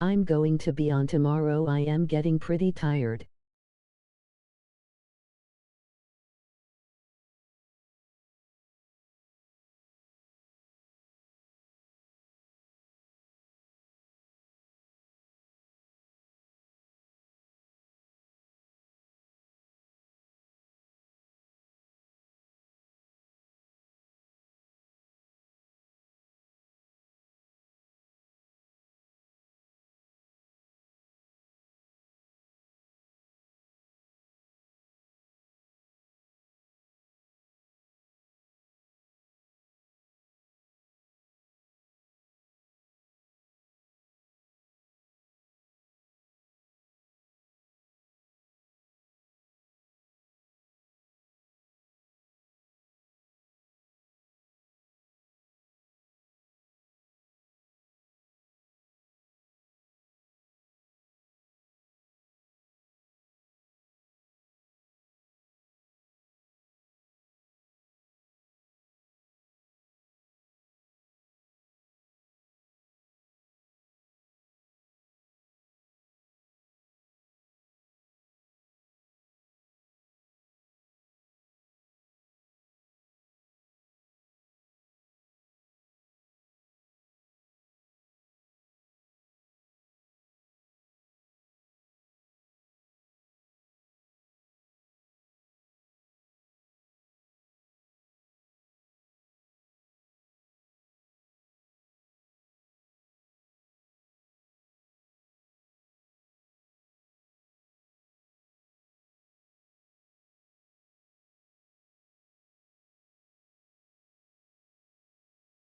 I'm going to be on tomorrow. I am getting pretty tired.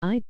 I